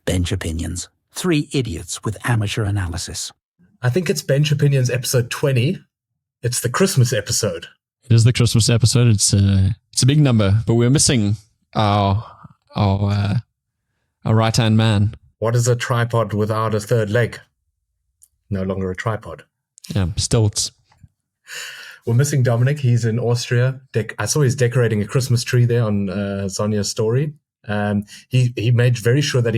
Bench Opinions. Three idiots with amateur analysis. I think it's Bench Opinions episode 20. It's the Christmas episode. It is the Christmas episode. It's a big number, but we're missing our right-hand man. What is a tripod without a third leg? No longer a tripod. Yeah, stilts. We're missing Dominic. He's in Austria. I saw he's decorating a Christmas tree there on Sonia's story. He made very sure that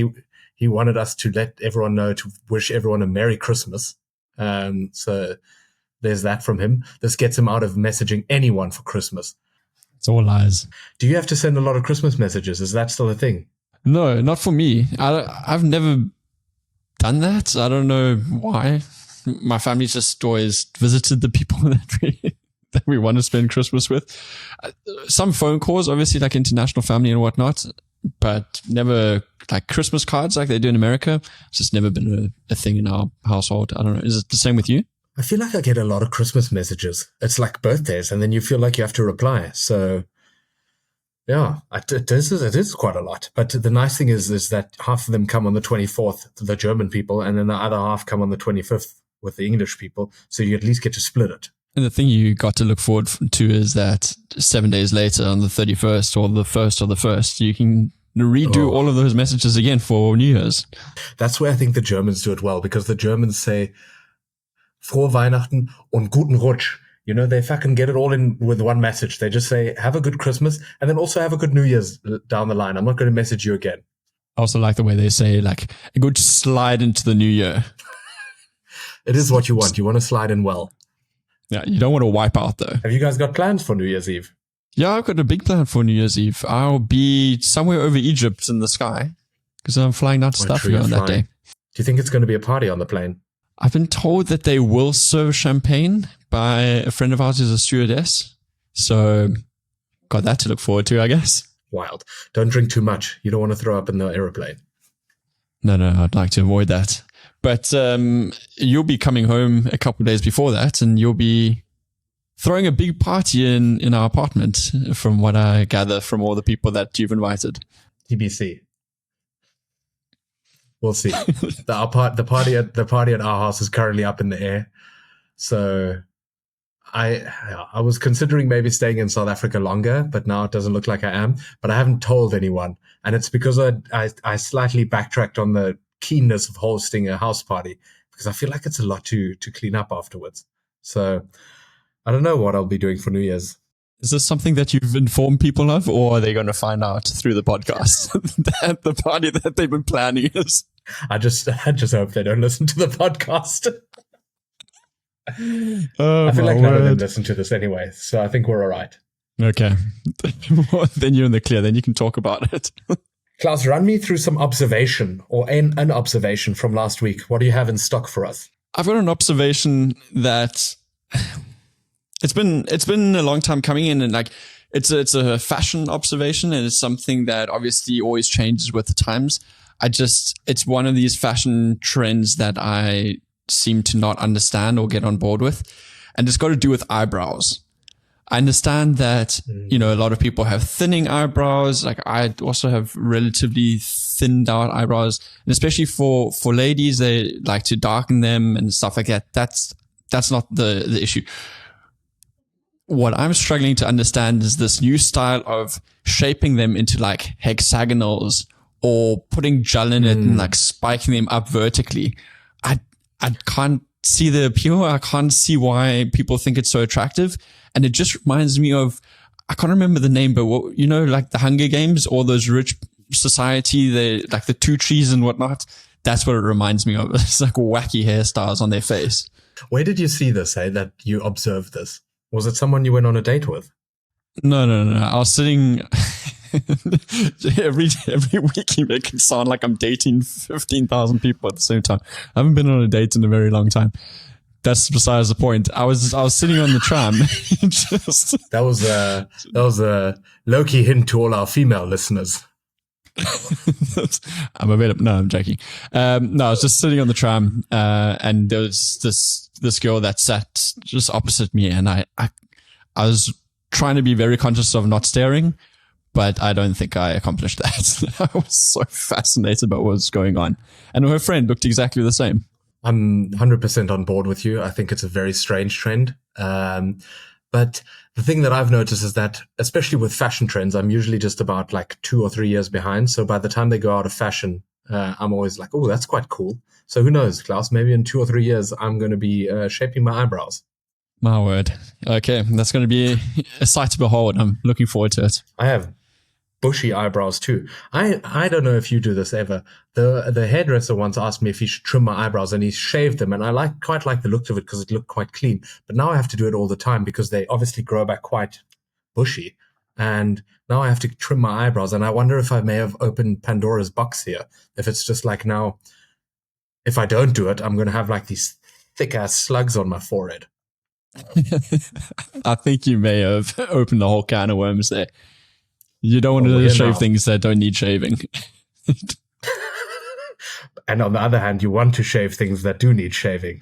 he wanted us to let everyone know, to wish everyone a Merry Christmas. So there's that from him. This gets him out of messaging anyone for Christmas. It's all lies. Do you have to send a lot of Christmas messages? Is that still a thing? No, not for me. I've never done that. I don't know why. My family just always visited the people that we want to spend Christmas with. Some phone calls, obviously, like international family and whatnot, but never like Christmas cards like they do in America. It's just never been a thing in our household. I don't know. Is it the same with you? I feel like I get a lot of Christmas messages. It's like birthdays, and then you feel like you have to reply. So, yeah, it is quite a lot. But the nice thing is that half of them come on the 24th, the German people, and then the other half come on the 25th with the English people. So you at least get to split it. And the thing you got to look forward to is that 7 days later on the 31st or the 1st or the 1st, you can redo all of those messages again for New Year's. That's where I think the Germans do it well, because the Germans say, Frohe Weihnachten und guten Rutsch. You know, they fucking get it all in with one message. They just say, have a good Christmas, and then also have a good New Year's down the line. I'm not going to message you again. I also like the way they say, like, a good slide into the new year. It is what you want. You want to slide in well. Yeah, you don't want to wipe out, though. Have you guys got plans for New Year's Eve? Yeah, I've got a big plan for New Year's Eve. I'll be somewhere over Egypt in the sky because I'm flying out to South Africa on that day. Do you think it's going to be a party on the plane? I've been told that they will serve champagne by a friend of ours who's a stewardess. So got that to look forward to, I guess. Wild. Don't drink too much. You don't want to throw up in the aeroplane. No, I'd like to avoid that. But you'll be coming home a couple of days before that, and you'll be throwing a big party in our apartment, from what I gather from all the people that you've invited. TBC. We'll see. The party at our house is currently up in the air. So I was considering maybe staying in South Africa longer, but now it doesn't look like I am. But I haven't told anyone. And it's because I slightly backtracked on the keenness of hosting a house party, because I feel like it's a lot to clean up afterwards. So I don't know what I'll be doing for New Year's. Is this something that you've informed people of, or are they going to find out through the podcast that the party that they've been planning is? I just hope they don't listen to the podcast. I feel like none of them listen to this anyway, so I think we're all right. Okay. Well, then you're in the clear. Then you can talk about it. Claus, run me through some observation or an observation from last week. What do you have in stock for us? I've got an observation that it's been a long time coming in, and like it's a fashion observation, and it's something that obviously always changes with the times. It's one of these fashion trends that I seem to not understand or get on board with, and it's got to do with eyebrows. I understand that, you know, a lot of people have thinning eyebrows. Like I also have relatively thinned out eyebrows, and especially for ladies, they like to darken them and stuff like that. That's not the issue. What I'm struggling to understand is this new style of shaping them into like hexagonals or putting gel in it and like spiking them up vertically. I can't see the appeal. I can't see why people think it's so attractive. And it just reminds me of, I can't remember the name, but what, you know, like the Hunger Games or those rich society, like the two trees and whatnot. That's what it reminds me of. It's like wacky hairstyles on their face. Where did you see this, that you observed this? Was it someone you went on a date with? No. I was sitting every week you make it sound like I'm dating 15,000 people at the same time. I haven't been on a date in a very long time. That's besides the point. I was sitting on the tram. That was a low-key hint to all our female listeners. I'm available. No, I'm joking. No, I was just sitting on the tram, and there was this girl that sat just opposite me, and I was trying to be very conscious of not staring, but I don't think I accomplished that. I was so fascinated by what was going on. And her friend looked exactly the same. I'm 100% on board with you. I think it's a very strange trend. But the thing that I've noticed is that, especially with fashion trends, I'm usually just about like 2 or 3 years behind. So by the time they go out of fashion, I'm always like, oh, that's quite cool. So who knows, Klaus, maybe in 2 or 3 years, I'm going to be shaping my eyebrows. My word. Okay, that's going to be a sight to behold. I'm looking forward to it. I have bushy eyebrows too. I don't know if you do this ever. The hairdresser once asked me if he should trim my eyebrows, and he shaved them, and I quite like the look of it because it looked quite clean. But now I have to do it all the time because they obviously grow back quite bushy, and now I have to trim my eyebrows. And I wonder if I may have opened Pandora's box here. If it's just like now, if I don't do it, I'm going to have like these thick ass slugs on my forehead. I think you may have opened the whole can of worms there. You don't want to shave things that don't need shaving. And on the other hand, you want to shave things that do need shaving.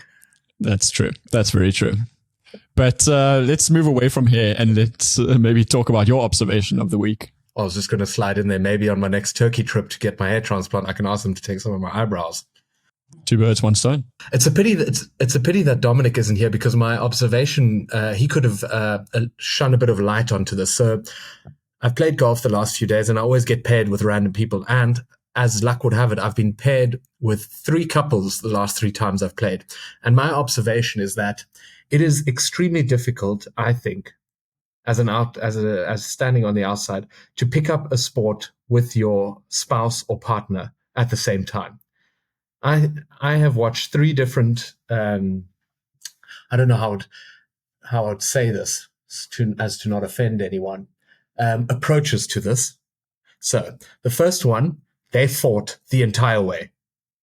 That's true. That's very true. But let's move away from here and let's maybe talk about your observation of the week. I was just going to slide in there. Maybe on my next Turkey trip to get my hair transplant, I can ask them to take some of my eyebrows. 2 birds, 1 stone. It's a pity that Dominic isn't here, because my observation, he could have shone a bit of light onto this. So I've played golf the last few days, and I always get paired with random people. And as luck would have it, I've been paired with 3 couples the last 3 times I've played. And my observation is that it is extremely difficult, I think, as standing on the outside, to pick up a sport with your spouse or partner at the same time. I have watched 3 different. I don't know how I'd say this as to not offend anyone. Approaches to this. So the first one, they fought the entire way,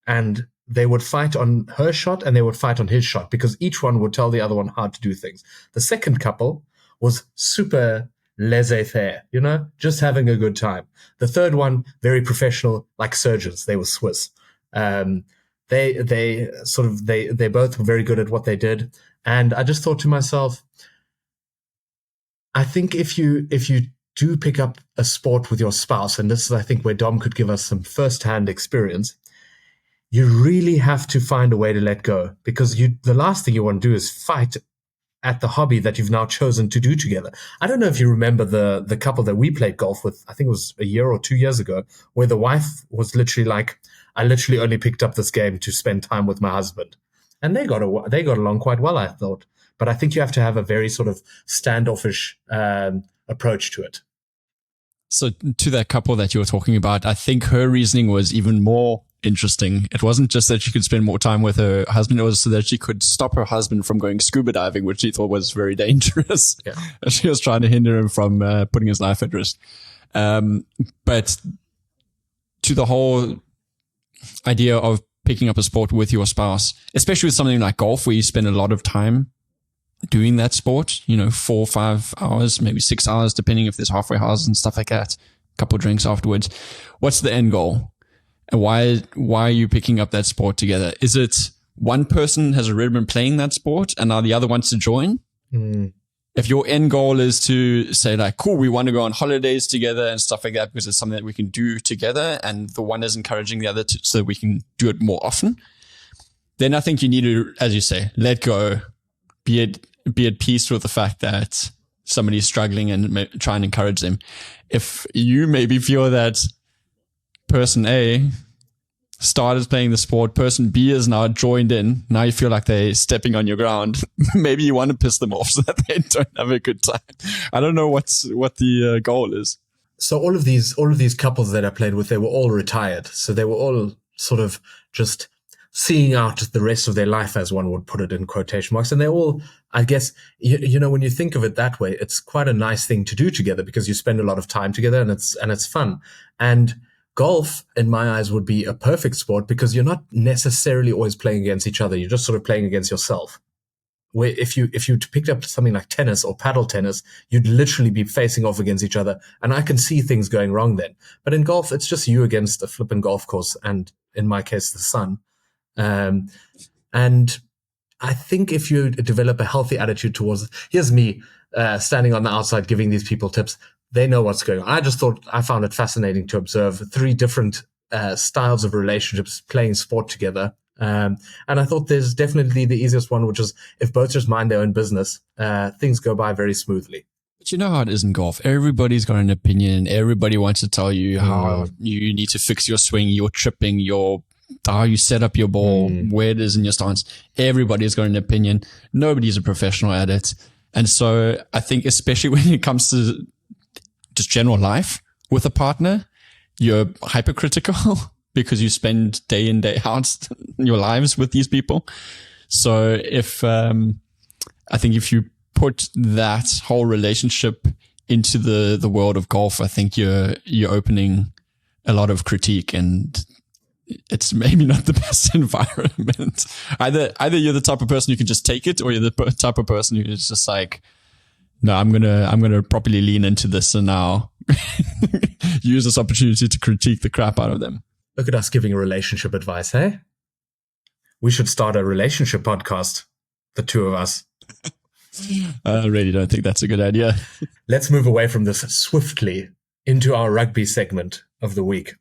and they would fight on her shot and they would fight on his shot, because each one would tell the other one how to do things. The second couple was super laissez-faire, just having a good time. The third one, very professional, like surgeons. They were Swiss. They both were very good at what they did. And I just thought to myself, I think if you do pick up a sport with your spouse, and this is, I think, where Dom could give us some first-hand experience, you really have to find a way to let go, because the last thing you want to do is fight at the hobby that you've now chosen to do together. I don't know if you remember the couple that we played golf with, I think it was a year or 2 years ago, where the wife was literally like, I literally only picked up this game to spend time with my husband. And they got along quite well, I thought. But I think you have to have a very sort of standoffish approach to it. So to that couple that you were talking about, I think her reasoning was even more interesting. It wasn't just that she could spend more time with her husband, it was so that she could stop her husband from going scuba diving, which she thought was very dangerous. Yeah. She was trying to hinder him from putting his life at risk. But to the whole idea of picking up a sport with your spouse, especially with something like golf, where you spend a lot of time doing that sport, 4 or 5 hours, maybe 6 hours, depending if there's halfway houses and stuff like that, a couple of drinks afterwards. What's the end goal? And why are you picking up that sport together? Is it one person has already been playing that sport and now the other wants to join? If your end goal is to say like, cool, we want to go on holidays together and stuff like that because it's something that we can do together, and the one is encouraging the other so that we can do it more often, then I think you need to, as you say, let go, be at peace with the fact that somebody's struggling and try and encourage them. If you maybe feel that person A started playing the sport, person B is now joined in, now you feel like they're stepping on your ground, maybe you want to piss them off so that they don't have a good time. I don't know what the goal is. So all of these couples that I played with, they were all retired. So they were all sort of just seeing out the rest of their life, as one would put it in quotation marks. And they're all, I guess, when you think of it that way, it's quite a nice thing to do together because you spend a lot of time together and it's fun. And golf, in my eyes, would be a perfect sport because you're not necessarily always playing against each other. You're just sort of playing against yourself. Where if you picked up something like tennis or paddle tennis, you'd literally be facing off against each other. And I can see things going wrong then. But in golf, it's just you against a flipping golf course. And in my case, the sun. And I think if you develop a healthy attitude towards, here's me standing on the outside giving these people tips. They know what's going on. I found it fascinating to observe three different styles of relationships playing sport together. And I thought there's definitely the easiest one, which is if both just mind their own business, things go by very smoothly. But you know how it is in golf. Everybody's got an opinion. Everybody wants to tell you how you need to fix your swing, your chipping, how you set up your ball, where it is in your stance. Everybody's got an opinion. Nobody's a professional at it. And so I think especially when it comes to just general life with a partner, you're hypercritical because you spend day in, day out your lives with these people. So I think if you put that whole relationship into the world of golf, I think you're opening a lot of critique, and it's maybe not the best environment. Either you're the type of person who can just take it, or you're the type of person who's just like, no, I'm gonna properly lean into this and now use this opportunity to critique the crap out of them. Look at us giving relationship advice, hey? We should start a relationship podcast, the two of us. I really don't think that's a good idea. Let's move away from this swiftly into our rugby segment of the week.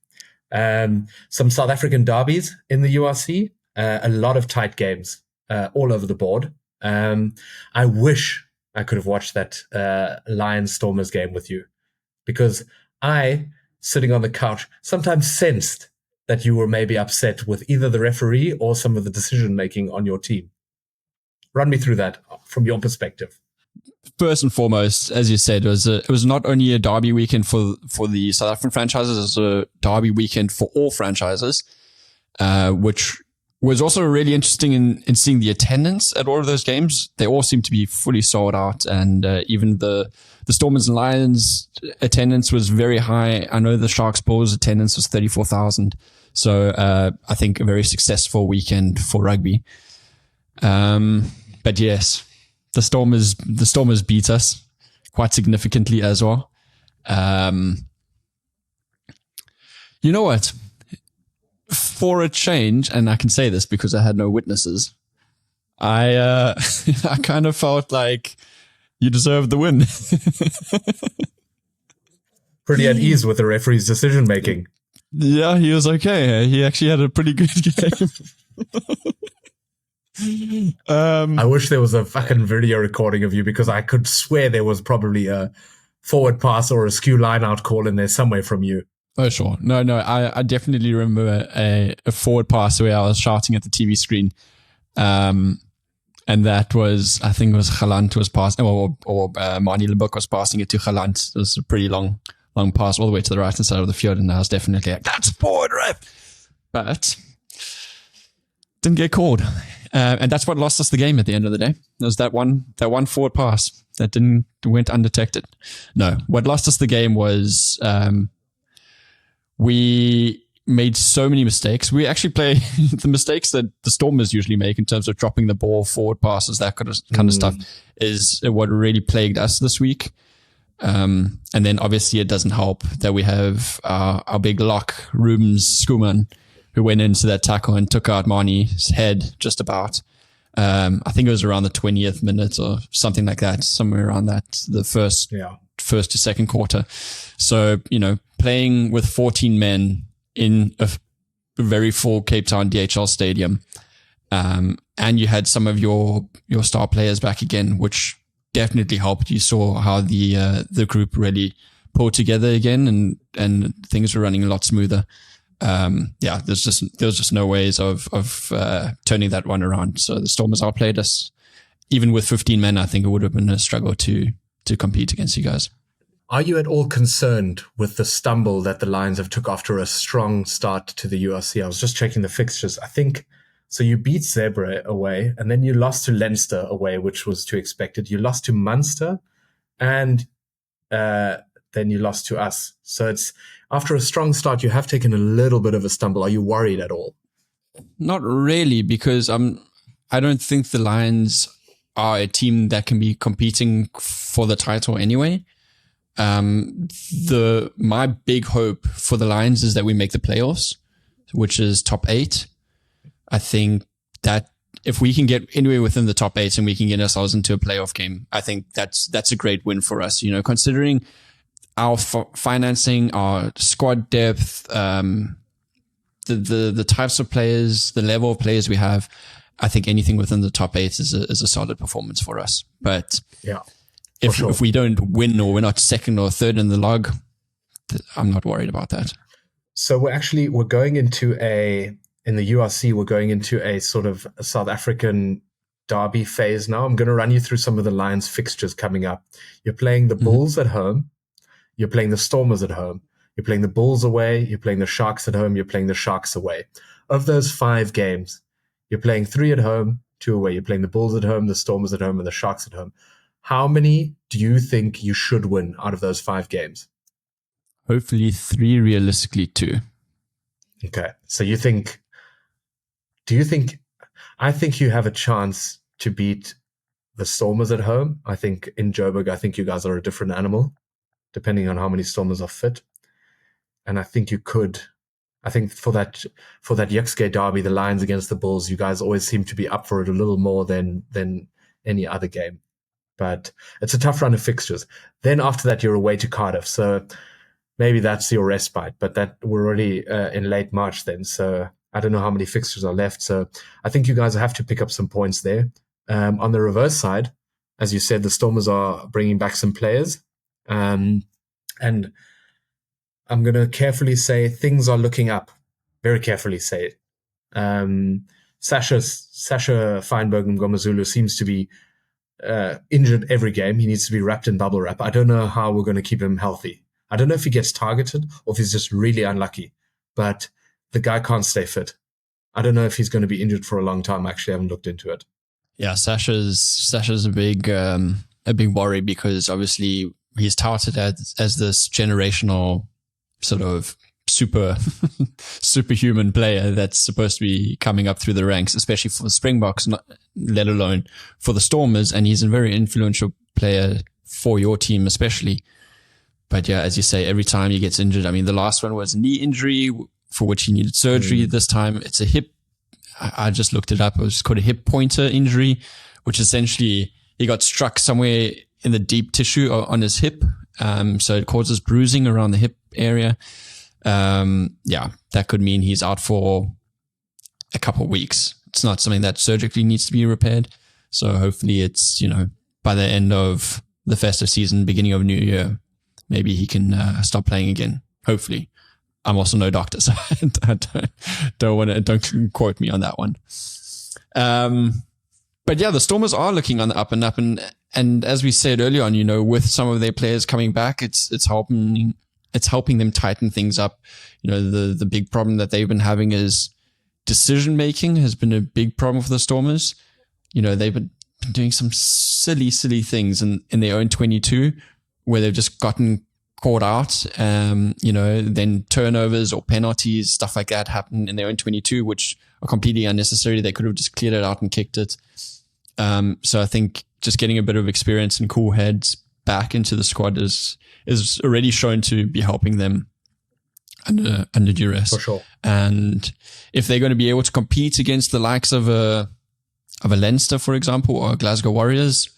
Some South African derbies in the URC, a lot of tight games all over the board. I wish I could have watched that Lions Stormers game with you, because I, sitting on the couch, sometimes sensed that you were maybe upset with either the referee or some of the decision-making on your team. Run me through that from your perspective. First and foremost, as you said, it was not only a derby weekend for the South African franchises, it was a derby weekend for all franchises, which was also really interesting in seeing the attendance at all of those games. They all seem to be fully sold out, and even the Stormers and Lions attendance was very high. I know the Sharks Bulls attendance was 34,000. So I think a very successful weekend for rugby. But yes, the Stormers beat us quite significantly as well. You know what? For a change, and I can say this because I had no witnesses, I I kind of felt like you deserved the win. Pretty at ease with the referee's decision making. Yeah, he was okay. He actually had a pretty good game. I wish there was a fucking video recording of you, because I could swear there was probably a forward pass or a skew line out call in there somewhere from you. Oh, sure. No, I definitely remember a forward pass where I was shouting at the TV screen. And that was, I think it was Galant was passing, or Mani Lebuk was passing it to Galant. It was a pretty long pass all the way to the right hand side of the field, and I was definitely like, that's a forward, ref! But didn't get called. And that's what lost us the game at the end of the day. There was that one forward pass that went undetected. No, what lost us the game was we made so many mistakes. We actually play the mistakes that the Stormers usually make in terms of dropping the ball, forward passes, that kind of stuff, is what really plagued us this week. And then obviously it doesn't help that we have our big lock, Rubens Skuman, who went into that tackle and took out Marnie's head just about. I think it was around the 20th minute or something like that, somewhere around that, the first to second quarter. So, playing with 14 men in a very full Cape Town DHL stadium, and you had some of your star players back again, which definitely helped. You saw how the group really pulled together again, and things were running a lot smoother. There was just no ways of turning that one around. So the Stormers outplayed us. Even with 15 men, I think it would have been a struggle to compete against you guys. Are you at all concerned with the stumble that the Lions have took after a strong start to the URC? I was just checking the fixtures. I think, so you beat Zebra away, and then you lost to Leinster away, which was to expected. You lost to Munster, and then you lost to us. So it's, after a strong start, you have taken a little bit of a stumble. Are you worried at all? Not really, because I don't think the Lions are a team that can be competing for the title anyway. My big hope for the Lions is that we make the playoffs, which is top 8. I think that if we can get anywhere within the top 8 and we can get ourselves into a playoff game, I think that's a great win for us. Considering our financing, our squad depth, the types of players, the level of players we have, I think anything within the top 8 is a solid performance for us. But yeah, if we don't win, or we're not second or third in the log, I'm not worried about that. So we're going into in the URC, we're going into a sort of a South African derby phase now. I'm going to run you through some of the Lions fixtures coming up. You're playing the Bulls at home. You're playing the Stormers at home. You're playing the Bulls away. You're playing the Sharks at home. You're playing the Sharks away. Of those 5 games, you're playing 3 at home, 2 away. You're playing the Bulls at home, the Stormers at home, and the Sharks at home. How many do you think you should win out of those 5 games? Hopefully 3, realistically 2. Okay. So I think you have a chance to beat the Stormers at home. I think in Joburg, I think you guys are a different animal, depending on how many Stormers are fit. And I think you could, I think for that URC Derby, the Lions against the Bulls, you guys always seem to be up for it a little more than any other game. But it's a tough run of fixtures. Then after that, you're away to Cardiff. So maybe that's your respite, but that we're already in late March then. So I don't know how many fixtures are left. So I think you guys have to pick up some points there. On the reverse side, as you said, the Stormers are bringing back some players. And I'm going to carefully say things are looking up. Very carefully say it. Sasha Feinberg Mngomezulu seems to be injured every game. He needs to be wrapped in bubble wrap. I don't know how we're going to keep him healthy. I don't know if he gets targeted or if he's just really unlucky, but the guy can't stay fit. I don't know if he's going to be injured for a long time. Actually, I haven't looked into it. Yeah, Sasha's a big worry, because obviously he's touted as this generational sort of superhuman player that's supposed to be coming up through the ranks, especially for the Springboks, let alone for the Stormers. And he's a very influential player for your team, especially. But yeah, as you say, every time he gets injured, I mean, the last one was a knee injury for which he needed surgery. This time it's a hip. I just looked it up. It was called a hip pointer injury, which essentially he got struck somewhere in the deep tissue on his hip. So it causes bruising around the hip area. Yeah, that could mean he's out for a couple of weeks. It's not something that surgically needs to be repaired. So hopefully it's, by the end of the festive season, beginning of New Year, maybe he can start playing again. Hopefully. I'm also no doctor, so I don't quote me on that one. But yeah, the Stormers are looking on the up and up, and as we said earlier on, with some of their players coming back, it's helping them tighten things up. The big problem that they've been having is decision making has been a big problem for the Stormers. They've been doing some silly things in their own 22 where they've just gotten caught out. Then turnovers or penalties, stuff like that happen in their own 22, which are completely unnecessary. They could have just cleared it out and kicked it. So I think just getting a bit of experience and cool heads back into the squad is already shown to be helping them under duress. For sure. And if they're going to be able to compete against the likes of a Leinster, for example, or Glasgow Warriors,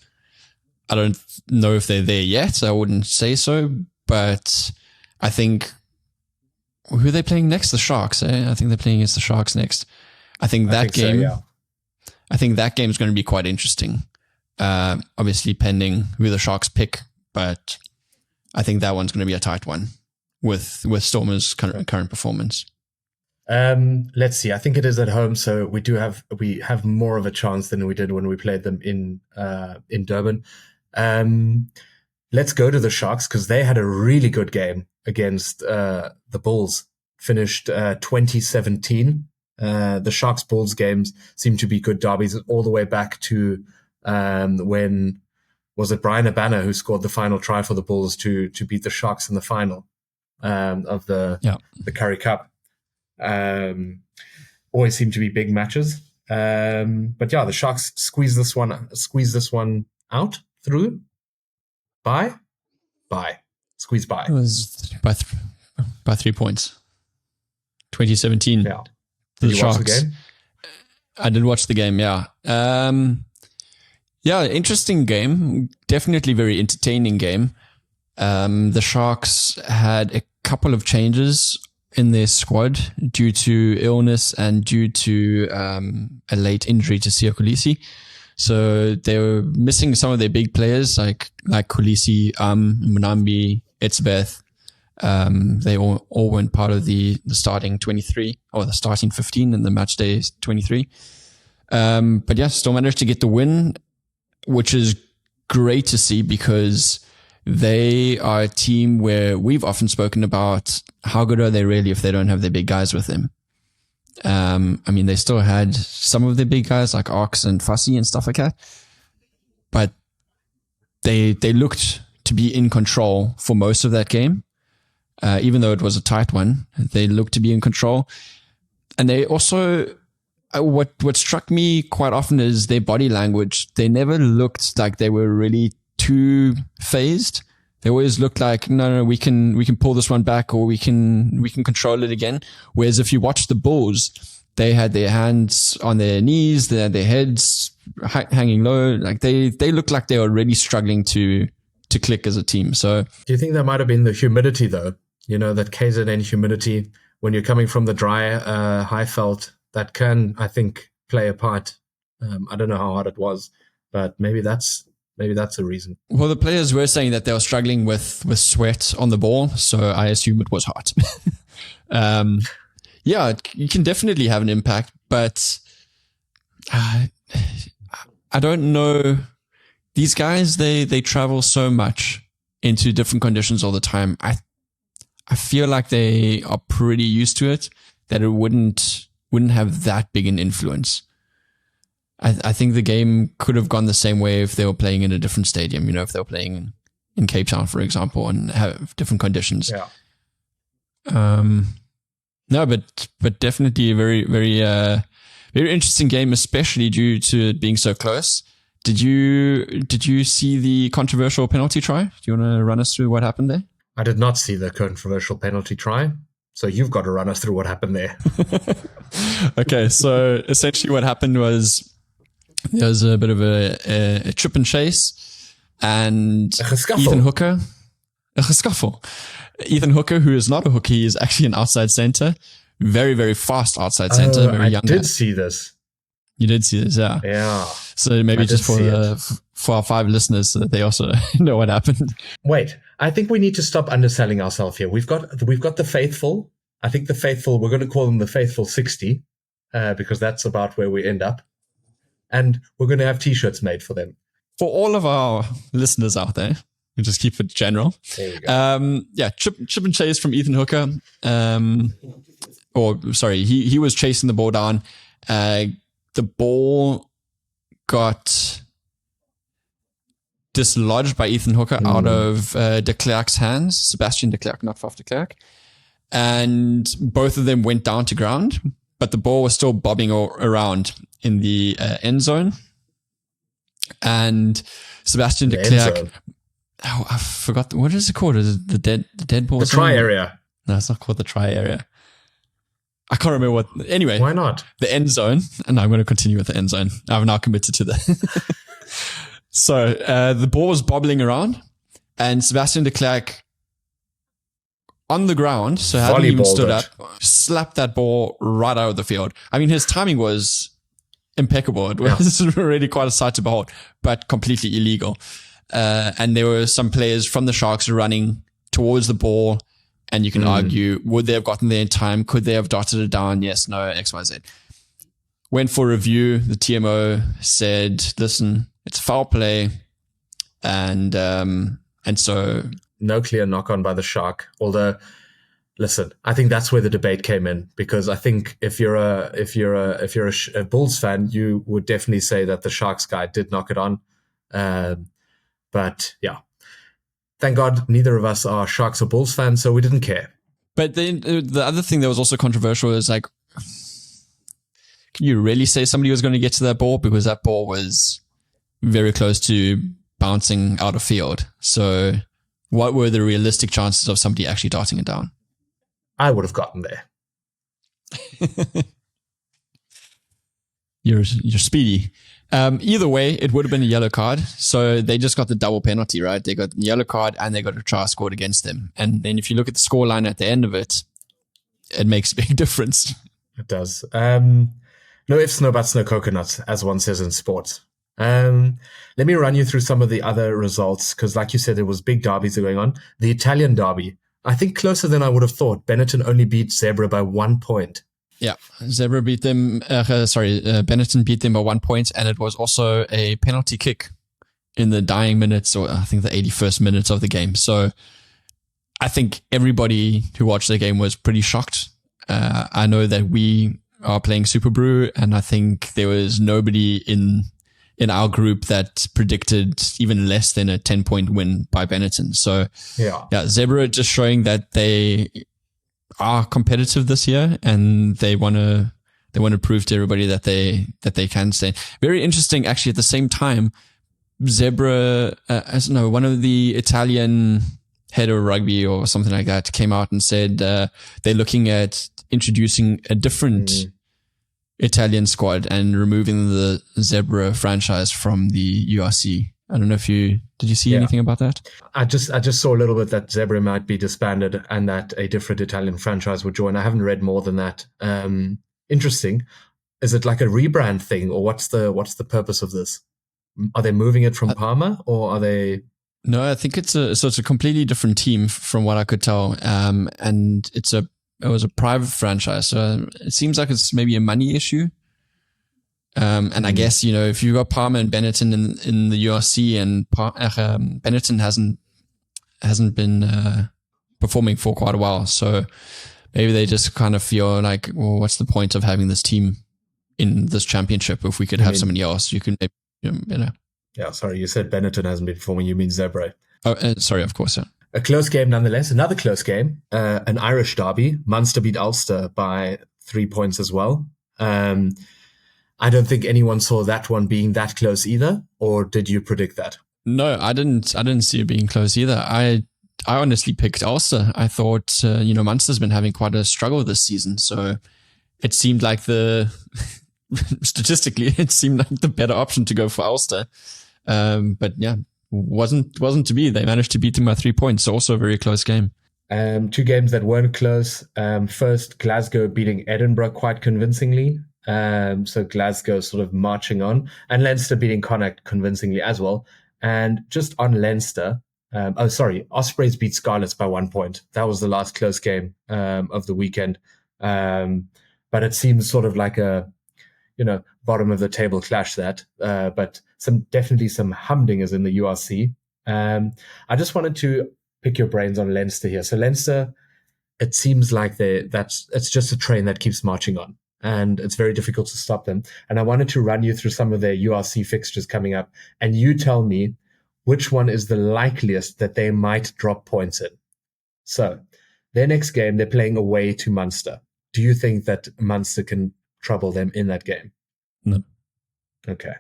I don't know if they're there yet. I wouldn't say so, but I think who are they playing next? The Sharks. I think they're playing against the Sharks next. I think that game is going to be quite interesting. Obviously pending who the Sharks pick, but I think that one's going to be a tight one with Stormers' current performance. Let's see. I think it is at home, so we have more of a chance than we did when we played them in Durban. Let's go to the Sharks because they had a really good game against the Bulls. Finished 2017. The Sharks Bulls games seem to be good derbies all the way back to when was it Brian Abana who scored the final try for the Bulls to beat the Sharks in the final of the Currie Cup. Always seem to be big matches. But yeah, the Sharks squeeze this one out through squeeze by. It was by 3 points. 2017. Yeah. Did you watch the game? I did watch the game, yeah. Interesting game. Definitely very entertaining game. The Sharks had a couple of changes in their squad due to illness and due to a late injury to Siya Kolisi. So they were missing some of their big players like Kolisi, Munambi, Etzebeth. They all weren't part of the starting 23 or the starting 15 in the match day 23. But yeah, still managed to get the win, which is great to see because they are a team where we've often spoken about how good are they really if they don't have their big guys with them. I mean, they still had some of their big guys like Ox and Fussy and stuff like that, but they looked to be in control for most of that game. Even though it was a tight one, they looked to be in control. And they also, what struck me quite often is their body language. They never looked like they were really too phased. They always looked like, no, we can pull this one back or we can control it again. Whereas if you watch the Bulls, they had their hands on their knees, they had their heads hanging low. Like they looked like they were really struggling to click as a team. So do you think that might have been the humidity though? You know, that KZN humidity when you're coming from the dry, Highveld, that can, I think, play a part. I don't know how hard it was, but maybe that's a reason. Well, the players were saying that they were struggling with sweat on the ball, so I assume it was hot. Yeah, you can definitely have an impact, but I don't know. These guys, they travel so much into different conditions all the time. I feel like they are pretty used to it, that it wouldn't have that big an influence. I think the game could have gone the same way if they were playing in a different stadium, you know, if they were playing in Cape Town, for example, and have different conditions. Yeah. No, but definitely a very, very, very interesting game, especially due to it being so close. Did you see the controversial penalty try? Do you want to run us through what happened there? I did not see the controversial penalty try. So you've got to run us through what happened there. Okay, so essentially what happened was there was a bit of a trip and chase, and Ethan Hooker, a scuffle. Ethan Hooker, who is not a hooker, he is actually an outside center, very, very fast outside center, very young. I did see this. You did see this, yeah. Yeah. So maybe just for our 5 listeners so that they also know what happened. Wait, I think we need to stop underselling ourselves here. We've got the faithful. I think the faithful, we're going to call them the faithful 60, because that's about where we end up. And we're going to have T-shirts made for them. For all of our listeners out there, we just keep it general. There we go. Yeah, chip and chase from Ethan Hooker. He was chasing the ball down. The ball got dislodged by Ethan Hooker out of de Klerk's hands, Sebastian de Klerk, not Faf de Klerk. And both of them went down to ground, but the ball was still bobbing around in the end zone. And Sebastian de Klerk, I forgot, what is it called? Is it the dead ball? The try area. No, it's not called the try area. I can't remember what. Anyway, why not? The end zone, and I'm going to continue with the end zone. I've now committed to that. So the ball was bobbling around, and Sebastian de Klerk on the ground, so having even stood up, slapped that ball right out of the field. I mean, his timing was impeccable. It was really quite a sight to behold, but completely illegal. And there were some players from the Sharks running towards the ball. And you can argue, would they have gotten there in time? Could they have dotted it down? Yes, no, X, Y, Z. Went for review. The TMO said, listen, it's foul play. And so. No clear knock on by the Shark. Although, listen, I think that's where the debate came in, because I think if you're a Bulls fan, you would definitely say that the Sharks guy did knock it on. But yeah. Thank God neither of us are Sharks or Bulls fans, so we didn't care. But then the other thing that was also controversial is like, can you really say somebody was going to get to that ball? Because that ball was very close to bouncing out of field. So what were the realistic chances of somebody actually darting it down? I would have gotten there. you're speedy. Either way, it would have been a yellow card. So they just got the double penalty, right? They got the yellow card and they got a try scored against them. And then if you look at the scoreline at the end of it, it makes a big difference. It does. No ifs, no buts, no coconuts, as one says in sports. Let me run you through some of the other results, because like you said, there was big derbies going on. The Italian derby, I think closer than I would have thought. Benetton only beat Zebra by 1 point. Yeah, Zebra beat them. Benetton beat them by 1 point, and it was also a penalty kick in the dying minutes, or I think the 81st minutes of the game. So I think everybody who watched the game was pretty shocked. I know that we are playing Super Brew, and I think there was nobody in our group that predicted even less than a 10-point win by Benetton. So yeah, Zebra just showing that they are competitive this year, and they want to prove to everybody that they can stay. Very interesting, actually. At the same time, Zebra, one of the Italian head of rugby or something like that came out and said they're looking at introducing a different Italian squad and removing the Zebra franchise from the URC. I don't know if did you see anything about that? I just saw a little bit that Zebra might be disbanded and that a different Italian franchise would join. I haven't read more than that. Interesting. Is it like a rebrand thing, or what's the purpose of this? Are they moving it from Parma, or are they? No, I think it's a completely different team from what I could tell. And it was a private franchise, so it seems like it's maybe a money issue. And I guess, if you got Parma and Benetton in the URC, and Benetton hasn't been performing for quite a while, so maybe they just kind of feel like, well, what's the point of having this team in this championship if we could have somebody else? You can maybe, Yeah, sorry, you said Benetton hasn't been performing. You mean Zebra? Oh, sorry, of course, yeah. A close game nonetheless. Another close game, an Irish derby. Munster beat Ulster by 3 points as well. I don't think anyone saw that one being that close either, or did you predict that? No, I didn't see it being close either. I honestly picked Ulster. I thought, Munster's been having quite a struggle this season, so it seemed like statistically, it seemed like the better option to go for Ulster. But yeah, wasn't to be. They managed to beat them by 3 points. Also a very close game. 2 games that weren't close. First, Glasgow beating Edinburgh quite convincingly. So Glasgow sort of marching on, and Leinster beating Connacht convincingly as well. And just on Leinster, Ospreys beat Scarlets by 1 point. That was the last close game of the weekend. But it seems sort of like a bottom of the table clash that, but definitely some humdingers in the URC. I just wanted to pick your brains on Leinster here. So Leinster, it seems like it's just a train that keeps marching on, and it's very difficult to stop them. And I wanted to run you through some of their URC fixtures coming up, and you tell me which one is the likeliest that they might drop points in. So their next game, they're playing away to Munster. Do you think that Munster can trouble them in that game? No. Okay.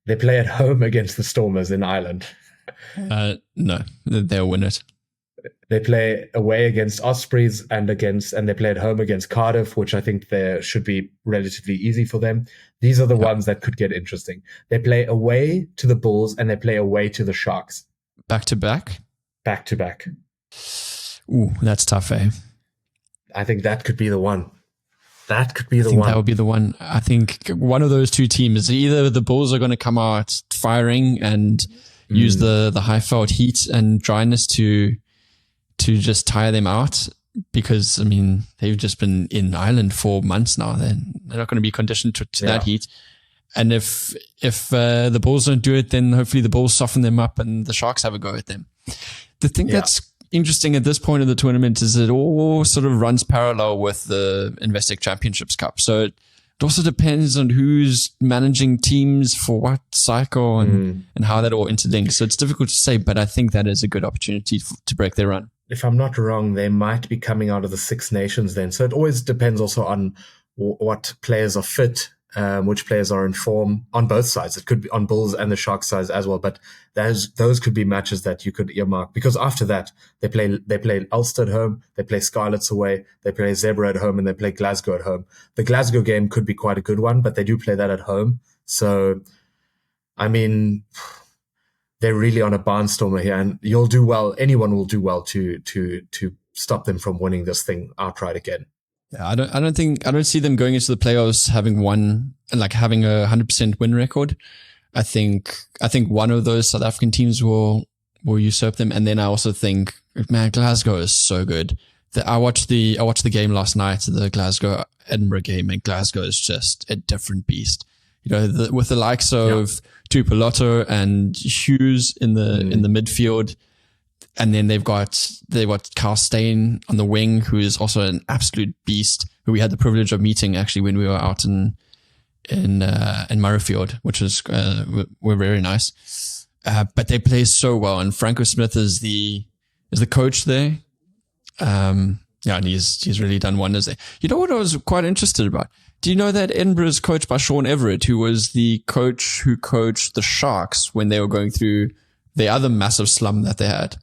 They play at home against the Stormers in Ireland. No, they'll win it. They play away against Ospreys and they play at home against Cardiff, which I think there should be relatively easy for them. These are the ones that could get interesting. They play away to the Bulls and they play away to the Sharks. Back to back? Back to back. Ooh, that's tough, eh? I think that could be the one. That could be the one. That would be the one. I think one of those two teams, either the Bulls are going to come out firing and use the high felt heat and dryness to just tire them out, because I mean they've just been in Ireland for months now. They're not going to be conditioned to that heat. And if the Bulls don't do it, then hopefully the Bulls soften them up and the Sharks have a go at them. The thing that's interesting at this point of the tournament is it all sort of runs parallel with the Investec Championships Cup. So it also depends on who's managing teams for what cycle and how that all interlinks. So it's difficult to say, but I think that is a good opportunity to break their run. If I'm not wrong, they might be coming out of the Six Nations then. So it always depends also on what players are fit which players are in form on both sides. It could be on Bulls and the Sharks sides as well, but those could be matches that you could earmark, because after that they play Ulster at home, they play Scarlets away, they play Zebra at home, and they play Glasgow at home. The Glasgow game could be quite a good one, but they do play that at home. So, I mean, they're really on a barnstormer here, and you'll do well. Anyone will do well to stop them from winning this thing outright again. Yeah, I don't see them going into the playoffs having having a 100% win record. I think one of those South African teams will usurp them, and then I also think, man, Glasgow is so good. I watched the game last night, the Glasgow Edinburgh game, and Glasgow is just a different beast. You know, with the likes of Tupolotto and Hughes in the midfield. And then they've got Carl Steyn on the wing, who is also an absolute beast, who we had the privilege of meeting actually when we were out in Murrayfield, which was were very nice. But they play so well, and Franco Smith is the coach there. And he's really done wonders there. You know what I was quite interested about? Do you know that Edinburgh is coached by Sean Everett, who was the coach who coached the Sharks when they were going through the other massive slum that they had?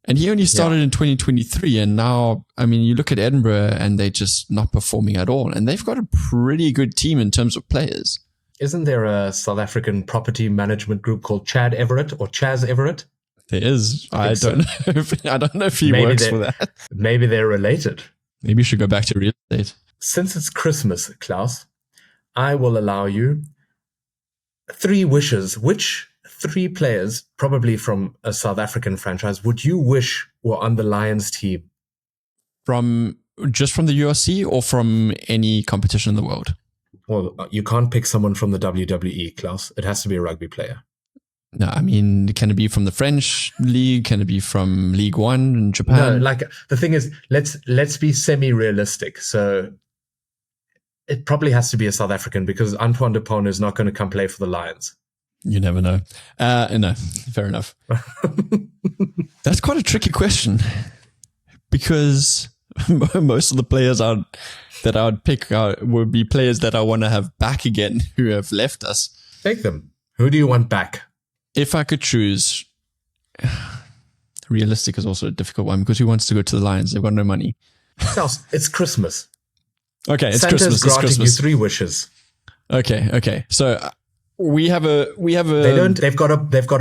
And he only started in 2023, and now, I mean, you look at Edinburgh and they're just not performing at all. And they've got a pretty good team in terms of players. Isn't there a South African property management group called Chad Everett or Chaz Everett? There is. I don't know if he works for that. Maybe they're related. Maybe you should go back to real estate. Since it's Christmas, Klaus, I will allow you 3 wishes. Which 3 players, probably from a South African franchise, would you wish were on the Lions team? Just from the URC or from any competition in the world? Well, you can't pick someone from the WWE, Klaus. It has to be a rugby player. No, I mean, can it be from the French league? Can it be from League One in Japan? No, like, the thing is, let's be semi-realistic. So it probably has to be a South African, because Antoine Dupont is not going to come play for the Lions. You never know. No, fair enough. That's quite a tricky question, because most of the players that I would pick would be players that I want to have back again who have left us. Take them. Who do you want back? If I could choose, realistic is also a difficult one, because who wants to go to the Lions? They've got no money. Klaus, it's Christmas. Okay, it's Santa's Christmas. granting It's Christmas. you 3 wishes. Okay. So we have a. They've got a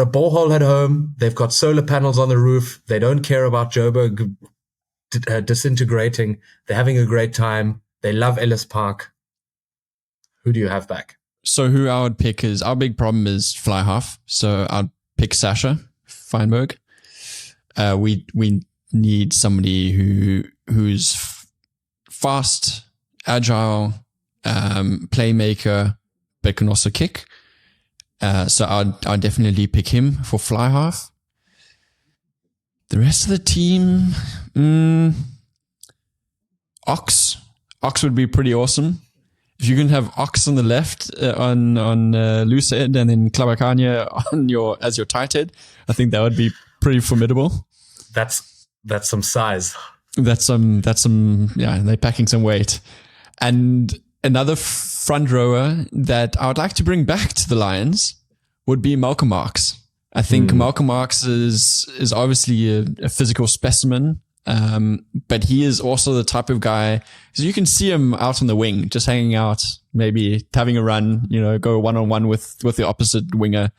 borehole at home. They've got solar panels on the roof. They don't care about Joburg disintegrating. They're having a great time. They love Ellis Park. Who do you have back? So who I would pick is, our big problem is fly half. So I'd pick Sasha Feinberg. We need somebody who's fast, agile, playmaker, but can also kick. So I'd definitely pick him for fly half. The rest of the team, Ox would be pretty awesome. If you can have Ox on the left on loose head, and then Klabakanya as your tight head, I think that would be pretty formidable. That's some size. That's some. Yeah, they're packing some weight. And another front rower that I would like to bring back to the Lions would be Malcolm Marx. I think Malcolm Marx is obviously a physical specimen. But he is also the type of guy, so you can see him out on the wing, just hanging out, maybe having a run, go one-on-one with the opposite winger.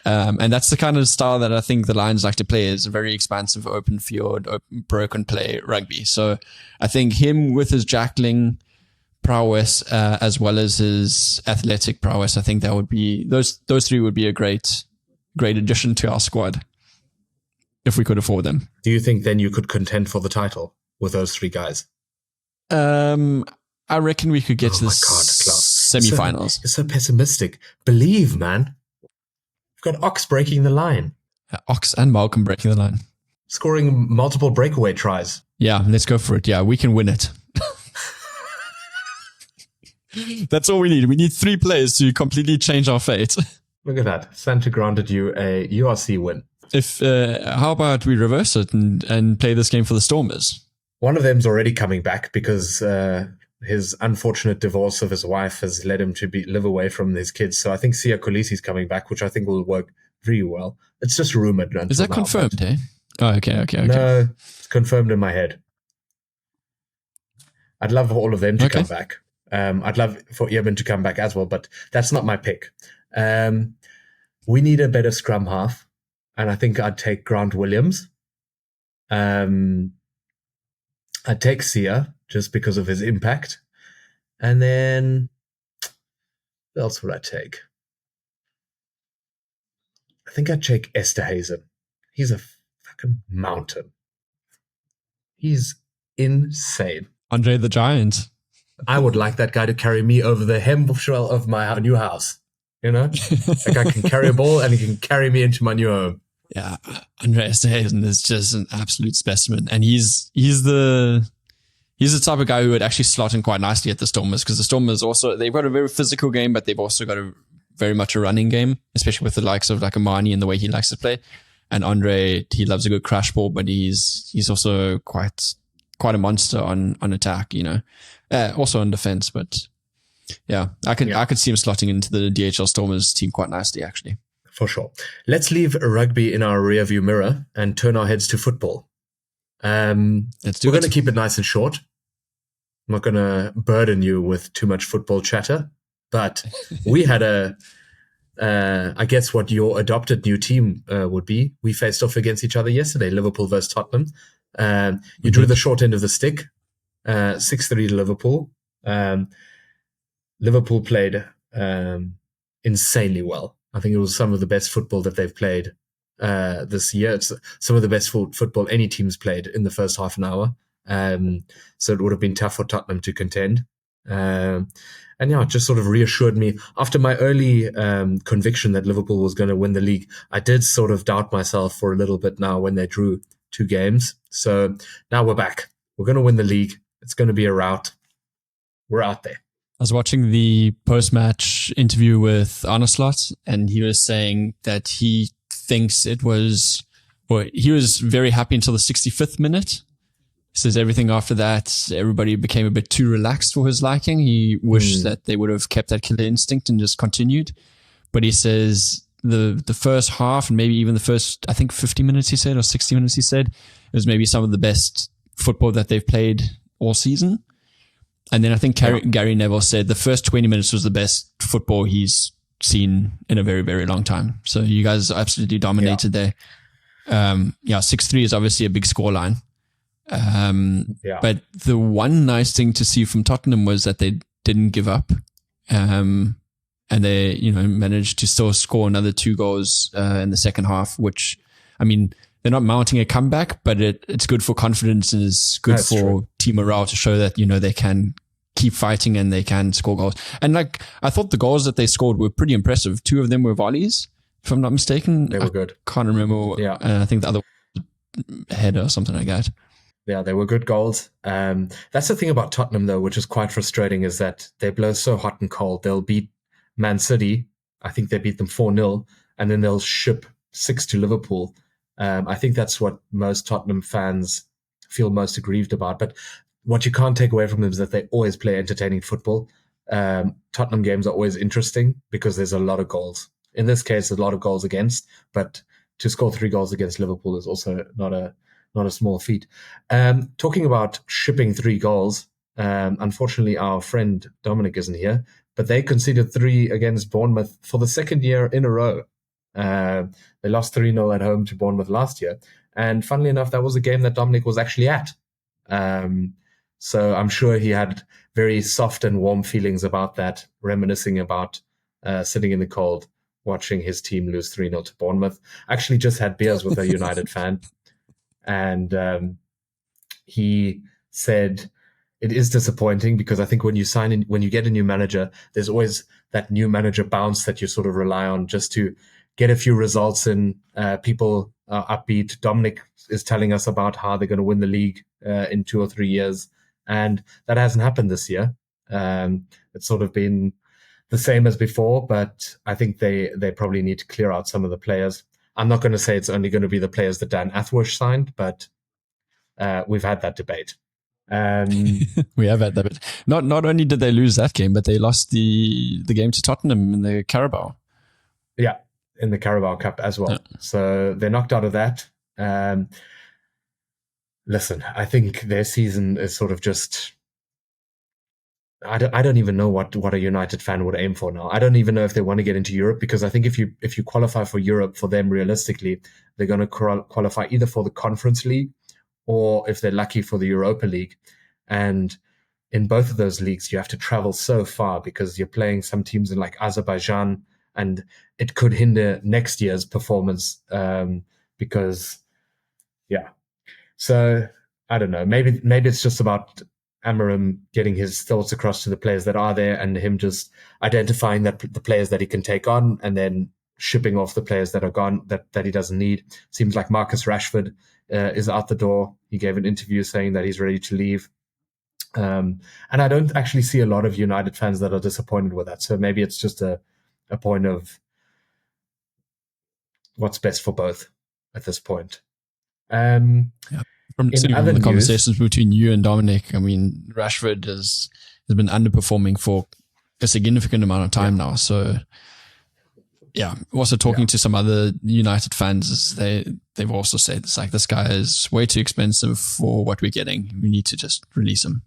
And that's the kind of style that I think the Lions like to play, is a very expansive, open field, broken play rugby. So I think him with his jackling prowess, as well as his athletic prowess, I think that would be, those 3 would be a great addition to our squad, if we could afford them. Do you think then you could contend for the title with those 3 guys? I reckon we could get to the semi-finals. You're so pessimistic. Believe, man. You've got Ox breaking the line. Ox and Malcolm breaking the line. Scoring multiple breakaway tries. Yeah, let's go for it. Yeah, we can win it. That's all we need. We need 3 players to completely change our fate. Look at that. Santa granted you a URC win. How about we reverse it and play this game for the Stormers? One of them's already coming back, because his unfortunate divorce of his wife has led him to live away from his kids. So I think Sia Kolisi's coming back, which I think will work very well. It's just rumored. Is that now, confirmed, eh? Oh, okay. No, it's confirmed in my head. I'd love for all of them to come back. I'd love for Eamon to come back as well, but that's not my pick. We need a better scrum half, and I think I'd take Grant Williams. I'd take Sia just because of his impact. And then, who else would I take? I think I'd take Esterhazen. He's a fucking mountain. He's insane. Andre the Giant. I would like that guy to carry me over the hemshell of my new house. You know? That guy can carry a ball and he can carry me into my new home. Yeah, Andre Esterhazen is just an absolute specimen. And he's the type of guy who would actually slot in quite nicely at the Stormers, because the Stormers also, they've got a very physical game, but they've also got a very much a running game, especially with the likes of like Amani and the way he likes to play. And Andre, he loves a good crash ball, but he's also quite a monster on attack, you know, also on defense. But yeah, I could see him slotting into the DHL Stormers team quite nicely, actually. For sure. Let's leave rugby in our rearview mirror and turn our heads to football. We're going to keep it nice and short. I'm not going to burden you with too much football chatter, but we had I guess what your adopted new team would be. We faced off against each other yesterday, Liverpool versus Tottenham. You drew the short end of the stick, 6-3 to Liverpool. Liverpool played insanely well. I think it was some of the best football that they've played this year. It's some of the best football any team's played in the first half an hour. So it would have been tough for Tottenham to contend. And yeah, it just sort of reassured me. After my early conviction that Liverpool was going to win the league, I did sort of doubt myself for a little bit now when they drew 2 games. So now we're back. We're going to win the league. It's going to be a rout. We're out there. I was watching the post-match interview with Arneslot, and he was saying that he thinks he was very happy until the 65th minute. He says everything after that, everybody became a bit too relaxed for his liking. He wished that they would have kept that killer instinct and just continued. But he says the first half, and maybe even the first, I think 50 minutes he said, or 60 minutes he said, it was maybe some of the best football that they've played all season. And then I think Gary Neville said the first 20 minutes was the best football he's seen in a very, very long time. So you guys absolutely dominated there. 6-3 is obviously a big scoreline. But the one nice thing to see from Tottenham was that they didn't give up. And they, managed to still score another 2 goals in the second half, which, I mean, they're not mounting a comeback, but it's good for confidence and it's good for team morale to show that, they can keep fighting and they can score goals. And I thought the goals that they scored were pretty impressive. 2 of them were volleys, if I'm not mistaken. They were good. Can't remember. Yeah. I think the other header or something like that. Yeah, they were good goals. That's the thing about Tottenham, though, which is quite frustrating, is that they blow so hot and cold. They'll beat Man City. I think they beat them 4-0, and then they'll ship 6 to Liverpool. I think that's what most Tottenham fans feel most aggrieved about. But what you can't take away from them is that they always play entertaining football. Tottenham games are always interesting because there's a lot of goals. In this case, a lot of goals against, but to score 3 goals against Liverpool is also not a small feat. Talking about shipping 3 goals, unfortunately, our friend Dominic isn't here, but they conceded 3 against Bournemouth for the second year in a row. They lost 3-0 at home to Bournemouth last year. And funnily enough, that was a game that Dominic was actually at. So I'm sure he had very soft and warm feelings about that, reminiscing about sitting in the cold, watching his team lose 3-0 to Bournemouth. Actually just had beers with a United fan. And he said it is disappointing because I think when you get a new manager, there's always that new manager bounce that you sort of rely on just to get a few results and people are upbeat. Dominic is telling us about how they're going to win the league in 2 or 3 years. And that hasn't happened this year. It's sort of been the same as before, but I think they probably need to clear out some of the players. I'm not going to say it's only going to be the players that Dan Athwash signed, but we've had that debate. We have had that. But not only did they lose that game, but they lost the game to Tottenham in the Carabao. Yeah, in the Carabao Cup as well. Yeah. So they're knocked out of that. Listen, I think their season is sort of just... I don't even know what a United fan would aim for now. I don't even know if they want to get into Europe, because I think if you qualify for Europe, for them realistically, they're going to qualify either for the Conference League or, if they're lucky, for the Europa League. And in both of those leagues, you have to travel so far because you're playing some teams in like Azerbaijan, and it could hinder next year's performance because, yeah. So I don't know. Maybe it's just about Amorim getting his thoughts across to the players that are there, and him just identifying that the players that he can take on, and then shipping off the players that are gone that he doesn't need. Seems like Marcus Rashford is out the door. He gave an interview saying that he's ready to leave. And I don't actually see a lot of United fans that are disappointed with that. So maybe it's just a point of what's best for both at this point. Yeah. From the conversations between you and Dominic, I mean, Rashford has been underperforming for a significant amount of time now. So, yeah, also talking to some other United fans, they've also said it's like, this guy is way too expensive for what we're getting. We need to just release him.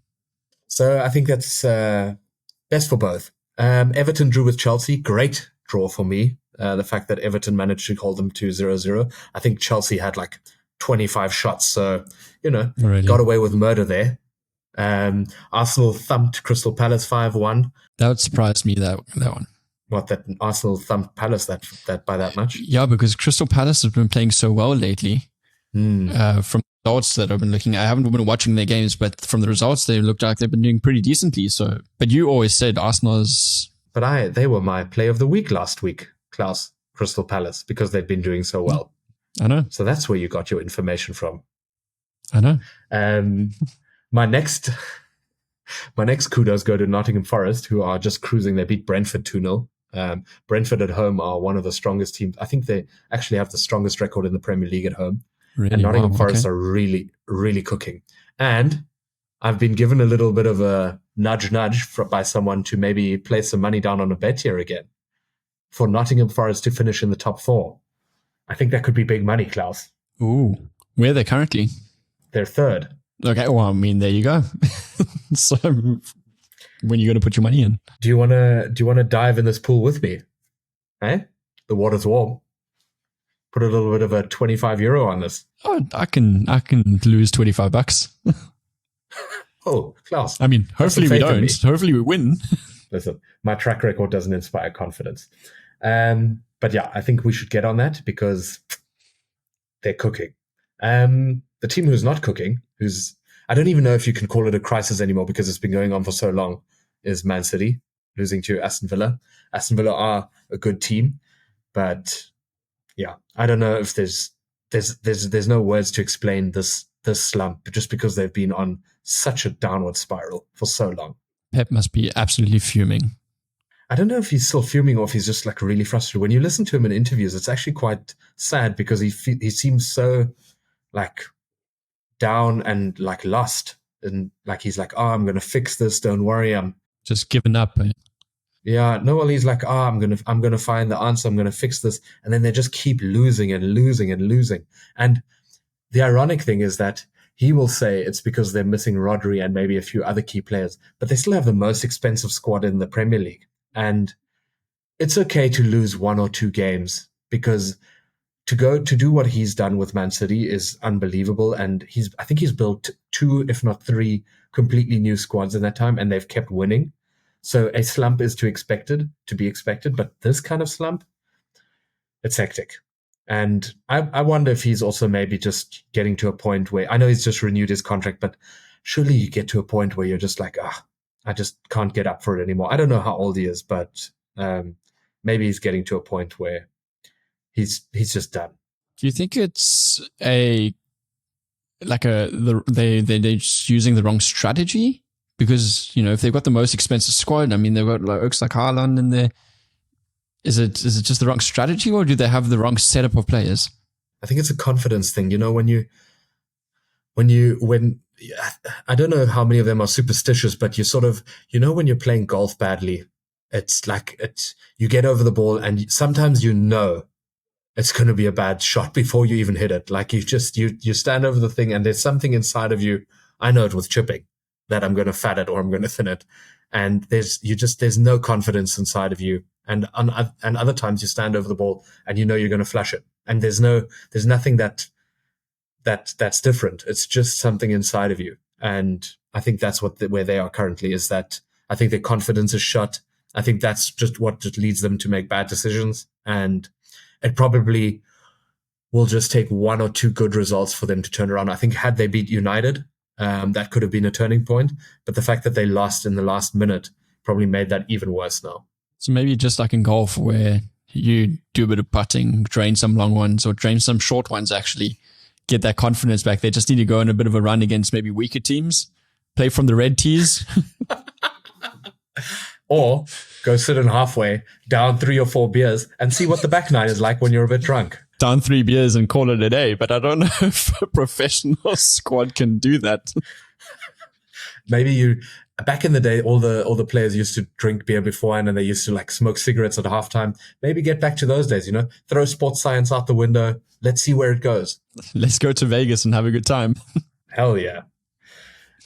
So I think that's best for both. Everton drew with Chelsea. Great draw for me. The fact that Everton managed to hold them to 0-0. I think Chelsea had like 25 shots. So, got away with murder there. Arsenal thumped Crystal Palace 5-1. That would surprise me, that one. What, that Arsenal thumped Palace that by that much? Yeah, because Crystal Palace has been playing so well lately. From results that I've been looking at, I haven't been watching their games, but from the results, they looked like they've been doing pretty decently. So, but you always said Arsenal is... But they were my play of the week last week, Klaus, Crystal Palace, because they've been doing so well. I know. So that's where you got your information from. I know. My next kudos go to Nottingham Forest, who are just cruising. They beat Brentford 2-0. Brentford at home are one of the strongest teams. I think they actually have the strongest record in the Premier League at home. Really? And Nottingham Forest are really, really cooking. And I've been given a little bit of a nudge by someone to maybe place some money down on a bet here again for Nottingham Forest to finish in the top 4. I think that could be big money, Klaus. Ooh. Where are they currently? They're third. Okay, well, I mean, there you go. So, when are you going to put your money in? Do you want to dive in this pool with me? Eh? The water's warm. Put a little bit of a €25 on this. Oh, I can lose $25. Oh, Klaus. I mean, hopefully we don't. Hopefully we win. Listen, my track record doesn't inspire confidence. But yeah, I think we should get on that because they're cooking. The team who's not cooking, I don't even know if you can call it a crisis anymore because it's been going on for so long, is Man City losing to Aston Villa. Aston Villa are a good team, but yeah, I don't know if there's no words to explain this slump just because they've been on such a downward spiral for so long. Pep must be absolutely fuming. I don't know if he's still fuming or if he's just like really frustrated. When you listen to him in interviews, it's actually quite sad because he seems so like down and like lost, and like he's like, oh, I'm gonna fix this. Don't worry, I'm just giving up. Yeah, no, well, he's like, I'm gonna find the answer. I'm gonna fix this, and then they just keep losing and losing and losing. And the ironic thing is that he will say it's because they're missing Rodri and maybe a few other key players, but they still have the most expensive squad in the Premier League. And it's okay to lose 1 or 2 games because to do what he's done with Man City is unbelievable. And I think he's built 2, if not 3, completely new squads in that time, and they've kept winning. So a slump is to be expected, but this kind of slump, it's hectic. And I wonder if he's also maybe just getting to a point where, I know he's just renewed his contract, but surely you get to a point where you're just like, I just can't get up for it anymore. I don't know how old he is, but maybe he's getting to a point where he's just done. Do you think it's they're just using the wrong strategy? Because, if they've got the most expensive squad, I mean, they've got oaks like Haaland in there. Is it just the wrong strategy, or do they have the wrong setup of players? I think it's a confidence thing. When I don't know how many of them are superstitious, but you sort of, when you're playing golf badly, it's like you get over the ball and sometimes it's going to be a bad shot before you even hit it. Like you stand over the thing and there's something inside of you. I know it with chipping that I'm going to fat it or I'm going to thin it. And there's no confidence inside of you. And other times you stand over the ball and you're going to flush it. And there's nothing that's different. It's just something inside of you. And I think that's where they are currently, is that I think their confidence is shot. I think that's just what just leads them to make bad decisions. And it probably will just take one or two good results for them to turn around. I think had they beat United, that could have been a turning point. But the fact that they lost in the last minute probably made that even worse now. So maybe just like in golf where you do a bit of putting, drain some long ones or drain some short ones, actually get that confidence back. They just need to go on a bit of a run against maybe weaker teams, play from the red tees. Or go sit in halfway, down 3 or 4 beers, and see what the back nine is like when you're a bit drunk. Down 3 beers and call it a day, but I don't know if a professional squad can do that. Maybe back in the day, all the players used to drink beer beforehand and they used to like smoke cigarettes at halftime. Maybe get back to those days, throw sports science out the window. Let's see where it goes. Let's go to Vegas and have a good time. Hell yeah.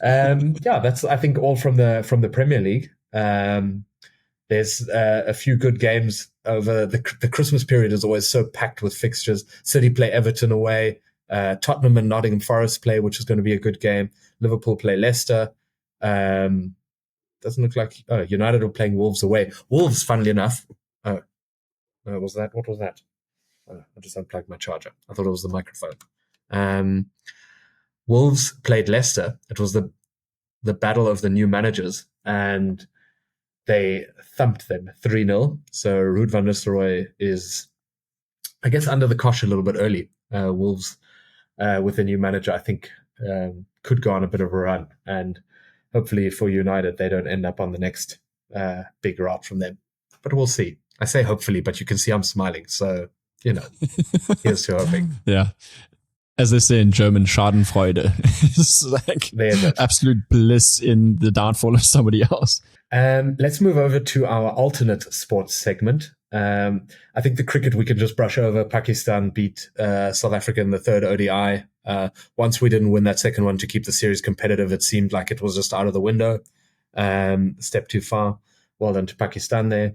That's, I think, all from the Premier League. There's a few good games over the Christmas period is always so packed with fixtures. City play Everton away. Tottenham and Nottingham Forest play, which is going to be a good game. Liverpool play Leicester. Doesn't look like United are playing Wolves away. Wolves, funnily enough. What was that? I just unplugged my charger. I thought it was the microphone. Wolves played Leicester. It was the battle of the new managers, and they thumped them 3-0. So Ruud van Nistelrooy is, I guess, under the cosh a little bit early. Wolves, with a new manager, I think, could go on a bit of a run. And hopefully for United, they don't end up on the next big rout from them. But we'll see. I say hopefully, but you can see I'm smiling. So, here's to hoping. Yeah. As they say in German, Schadenfreude. It's like absolute bliss in the downfall of somebody else. Let's move over to our alternate sports segment. I think the cricket we can just brush over. Pakistan beat South Africa in the third ODI. Once we didn't win that second one to keep the series competitive, it seemed like it was just out of the window. Step too far. Well done to Pakistan there.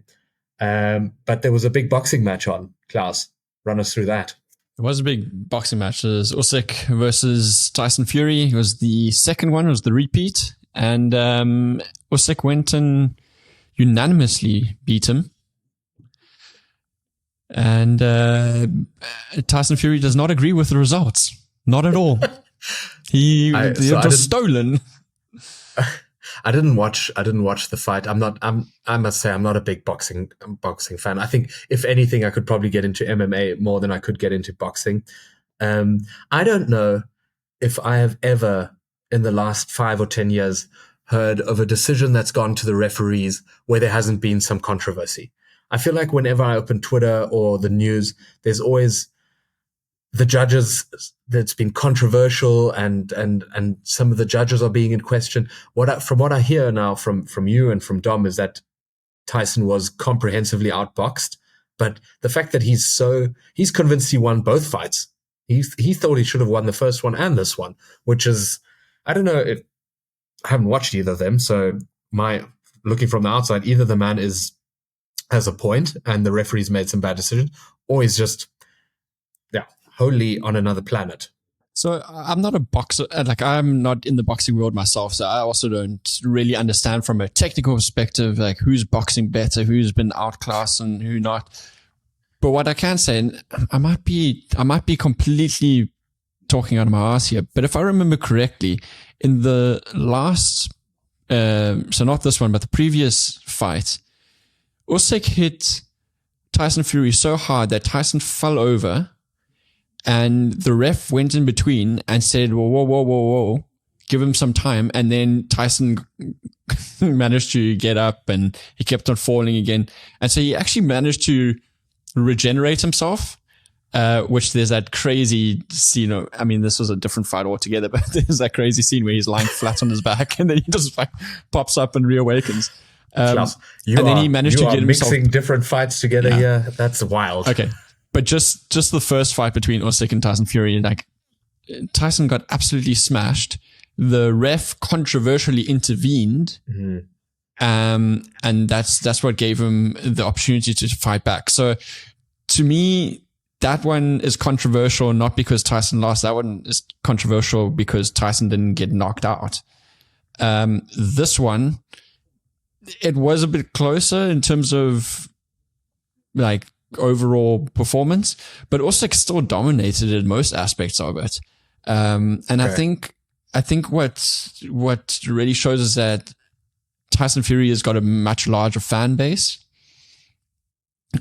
But there was a big boxing match on. Klaus, run us through that. It was a big boxing match. It was Usyk versus Tyson Fury. It was the second one. It was the repeat. And Usyk went and unanimously beat him. And Tyson Fury does not agree with the results. Not at all. It was stolen. I didn't watch the fight. I must say I'm not a big boxing fan. I think if anything, I could probably get into MMA more than I could get into boxing. I don't know if I have ever in the last 5 or 10 years heard of a decision that's gone to the referees where there hasn't been some controversy. I feel like whenever I open Twitter or the news, there's always the judges that's been controversial and some of the judges are being in question. From what I hear now from you and from Dom is that Tyson was comprehensively outboxed, but the fact that he's convinced he won both fights. He thought he should have won the first one and this one, which is, I don't know if I haven't watched either of them. So looking from the outside, either the man has a point and the referee's made some bad decisions, or he's just, wholly on another planet. So I'm not a boxer, I'm not in the boxing world myself, so I also don't really understand from a technical perspective, like who's boxing better, who's been outclassed and who not. But what I can say, and I might be completely talking out of my ass here, but if I remember correctly, in the last, so not this one, but the previous fight, Usyk hit Tyson Fury so hard that Tyson fell over. And the ref went in between and said, whoa, give him some time. And then Tyson managed to get up and he kept on falling again. And so he actually managed to regenerate himself. which there's that crazy scene of, I mean, this was a different fight altogether, but there's that crazy scene where he's lying flat on his back and then he just like pops up and reawakens. Klaus, then he managed to get himself mixing different fights together here. That's wild. Okay. But just the first fight between Usyk and Tyson Fury, like Tyson got absolutely smashed. The ref controversially intervened. And that's what gave him the opportunity to fight back. So to me, that one is controversial, not because Tyson lost. That one is controversial because Tyson didn't get knocked out. This one, it was a bit closer in terms of like overall performance, but also still dominated in most aspects of it. And okay. I think what really shows is that Tyson Fury has got a much larger fan base.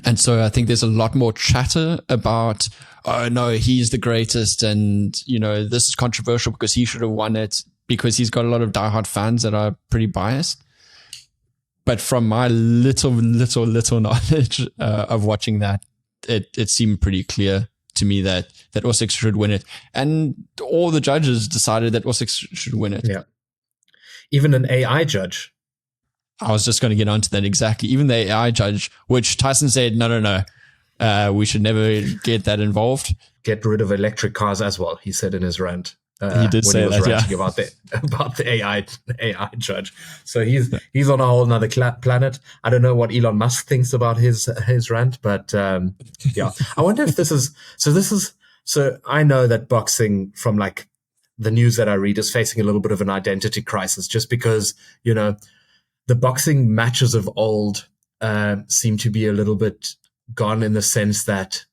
And so I think there's a lot more chatter about, oh no, he's the greatest. And, you know, this is controversial because he should have won it, because he's got a lot of diehard fans that are pretty biased. But from my little knowledge of watching that, it seemed pretty clear to me that Usyk should win it. And all the judges decided that Usyk should win it. Yeah. Even an AI judge. I was just going to get onto that exactly. Even the AI judge, which Tyson said, no, we should never get that involved. Get rid of electric cars as well, he said in his rant. He did say that, yeah. About the AI judge. So he's on a whole nother planet. I don't know what Elon Musk thinks about his rant, but yeah. I wonder if this is. So I know that boxing, from like the news that I read, is facing a little bit of an identity crisis, just because, you know, the boxing matches of old seem to be a little bit gone, in the sense that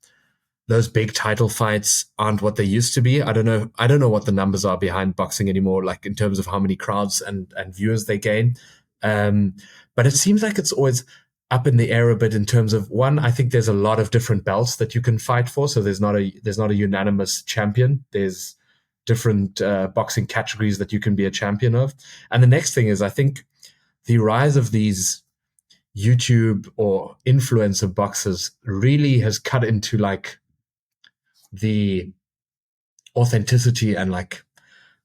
those big title fights aren't what they used to be. I don't know what the numbers are behind boxing anymore, like in terms of how many crowds and viewers they gain. But it seems like it's always up in the air a bit in terms of, one, I think there's a lot of different belts that you can fight for. So there's not a unanimous champion. There's different boxing categories that you can be a champion of. And the next thing is, I think the rise of these YouTube or influencer boxers really has cut into like the authenticity and, like,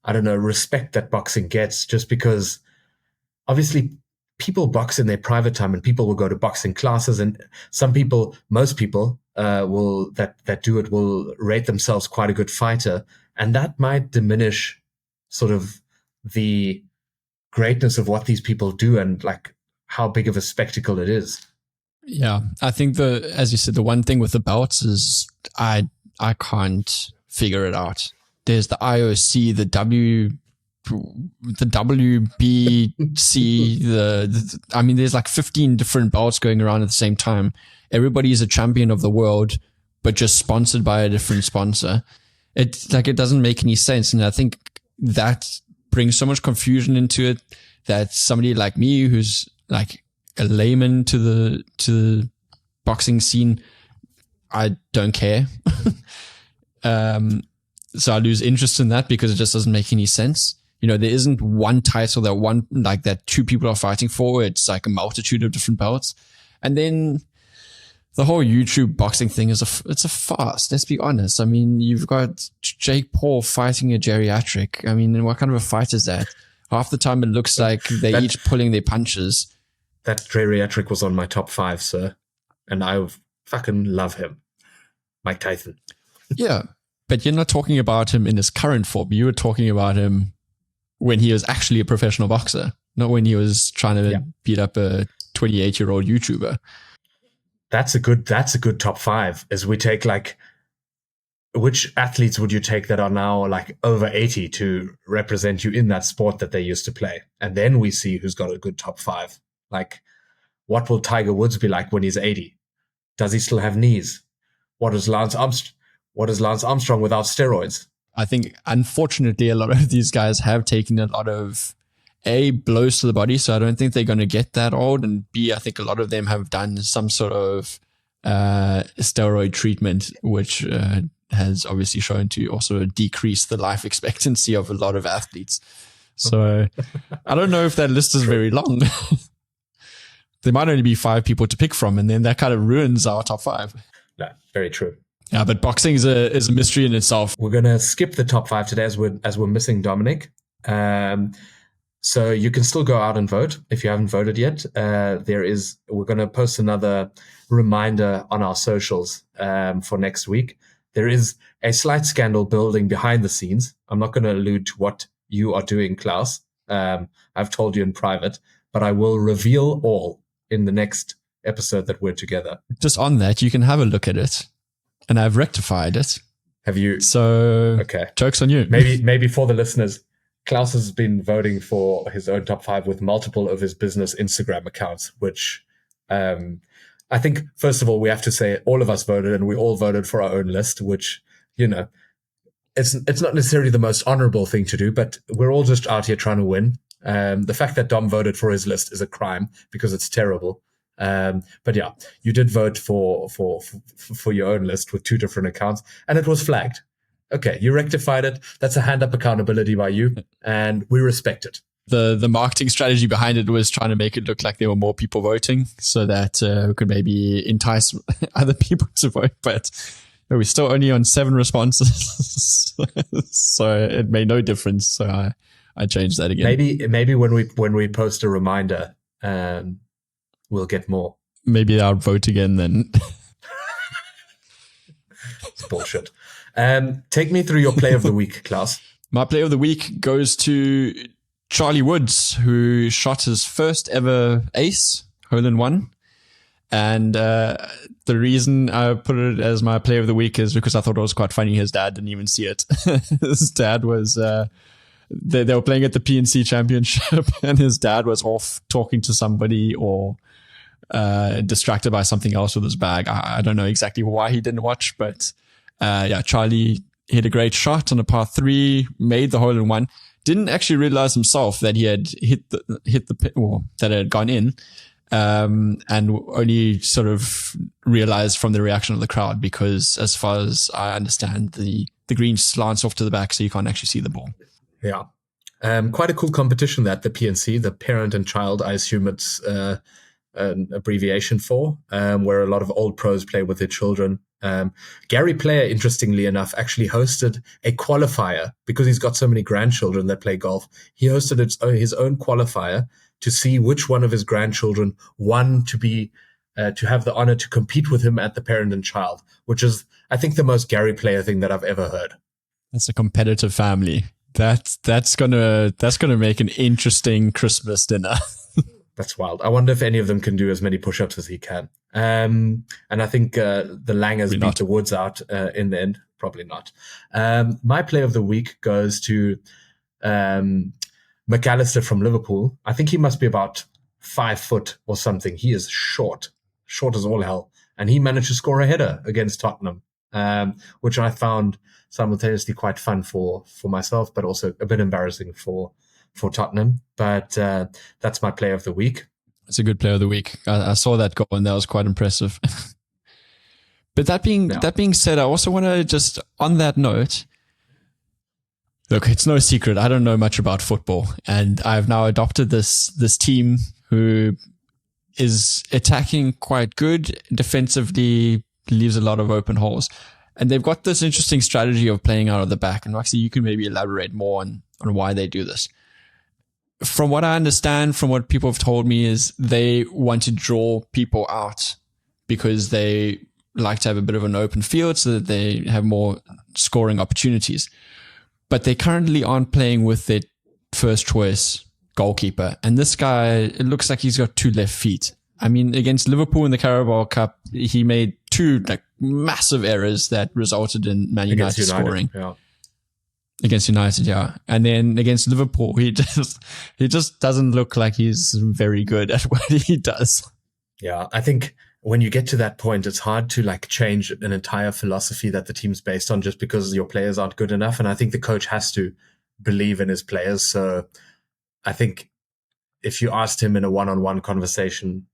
I don't know, respect that boxing gets, just because obviously people box in their private time and people will go to boxing classes, and most people will that do it will rate themselves quite a good fighter, and that might diminish sort of the greatness of what these people do and like how big of a spectacle it is. Yeah, I think as you said, the one thing with the belts is I can't figure it out. There's the IOC, the WBC, I mean, there's like 15 different belts going around at the same time. Everybody is a champion of the world, but just sponsored by a different sponsor. It doesn't make any sense. And I think that brings so much confusion into it that somebody like me, who's like a layman to the boxing scene, I don't care. So I lose interest in that because it just doesn't make any sense. You know, there isn't one title that two people are fighting for. It's like a multitude of different belts. And then the whole YouTube boxing thing it's a farce. Let's be honest. I mean, you've got Jake Paul fighting a geriatric. I mean, what kind of a fight is that? Half the time it looks like they're each pulling their punches. That geriatric was on my top 5, sir. And I fucking love him. Mike Tyson. Yeah. But you're not talking about him in his current form. You were talking about him when he was actually a professional boxer, not when he was trying to beat up a 28-year-old YouTuber. That's a good top 5. As we take, like, which athletes would you take that are now like over 80 to represent you in that sport that they used to play? And then we see who's got a good top 5. Like, what will Tiger Woods be like when he's 80? Does he still have knees? What is Lance Armstrong without steroids? I think, unfortunately, a lot of these guys have taken a lot of blows to the body, so I don't think they're going to get that old. And B, I think a lot of them have done some sort of steroid treatment, which has obviously shown to also decrease the life expectancy of a lot of athletes. So I don't know if that list is very long. There might only be 5 people to pick from, and then that kind of ruins our top 5. No, very true. Yeah, but boxing is a mystery in itself. We're going to skip the top 5 today as we're missing Dominic. So you can still go out and vote if you haven't voted yet. We're going to post another reminder on our socials for next week. There is a slight scandal building behind the scenes. I'm not going to allude to what you are doing, Klaus. I've told you in private, but I will reveal all in the next episode that we're together. Just on that, you can have a look at it, and I've rectified it. Have you? So, okay. Joke's on you. Maybe for the listeners, Klaus has been voting for his own top 5 with multiple of his business Instagram accounts, which I think, first of all, we have to say all of us voted and we all voted for our own list, which, it's not necessarily the most honorable thing to do, but we're all just out here trying to win. The fact that Dom voted for his list is a crime because it's terrible. But yeah, you did vote for your own list with 2 different accounts, and it was flagged. Okay, you rectified it. That's a hand up accountability by you, and we respect it. The marketing strategy behind it was trying to make it look like there were more people voting so that we could maybe entice other people to vote. But we're still only on 7 responses, so it made no difference. So I changed that again. Maybe when we post a reminder, we'll get more. Maybe I'll vote again then. It's bullshit. Take me through your play of the week, Klaus. My play of the week goes to Charlie Woods, who shot his first ever ace, hole-in-one. And the reason I put it as my play of the week is because I thought it was quite funny. His dad didn't even see it. His dad was... They were playing at the PNC Championship, and his dad was off talking to somebody or distracted by something else with his bag. I don't know exactly why he didn't watch, but Charlie hit a great shot on a par 3, made the hole-in-one. Didn't actually realize himself that he had hit the pin, or that it had gone in, and only sort of realized from the reaction of the crowd, because as far as I understand, the green slants off to the back, so you can't actually see the ball. Yeah. Quite a cool competition that the PNC, the parent and child, I assume it's an abbreviation for, where a lot of old pros play with their children. Gary Player, interestingly enough, actually hosted a qualifier because he's got so many grandchildren that play golf. He hosted his own qualifier to see which one of his grandchildren won to have the honor to compete with him at the parent and child, which is, I think, the most Gary Player thing that I've ever heard. That's a competitive family. That's gonna make an interesting Christmas dinner. That's wild. I wonder if any of them can do as many push-ups as he can. And I think the Langers beat the Woods out in the end. Probably not. My play of the week goes to McAllister from Liverpool. I think he must be about 5 foot or something. He is short as all hell. And he managed to score a header against Tottenham, which I found simultaneously quite fun for myself, but also a bit embarrassing for Tottenham. But that's my play of the week. It's a good play of the week. I saw that goal and that was quite impressive. But that being said, I also want to just, on that note, look, it's no secret, I don't know much about football, and I've now adopted this team who is attacking quite good, defensively leaves a lot of open holes. And they've got this interesting strategy of playing out of the back. And actually, you can maybe elaborate more on why they do this. From what I understand, from what people have told me, is they want to draw people out because they like to have a bit of an open field so that they have more scoring opportunities. But they currently aren't playing with their first choice goalkeeper. And this guy, it looks like he's got 2 left feet. I mean, against Liverpool in the Carabao Cup, he made 2 massive errors that resulted in Man United scoring. Yeah. Against United, yeah. And then against Liverpool, he just doesn't look like he's very good at what he does. Yeah, I think when you get to that point, it's hard to change an entire philosophy that the team's based on just because your players aren't good enough. And I think the coach has to believe in his players. So I think if you asked him in a one-on-one conversation,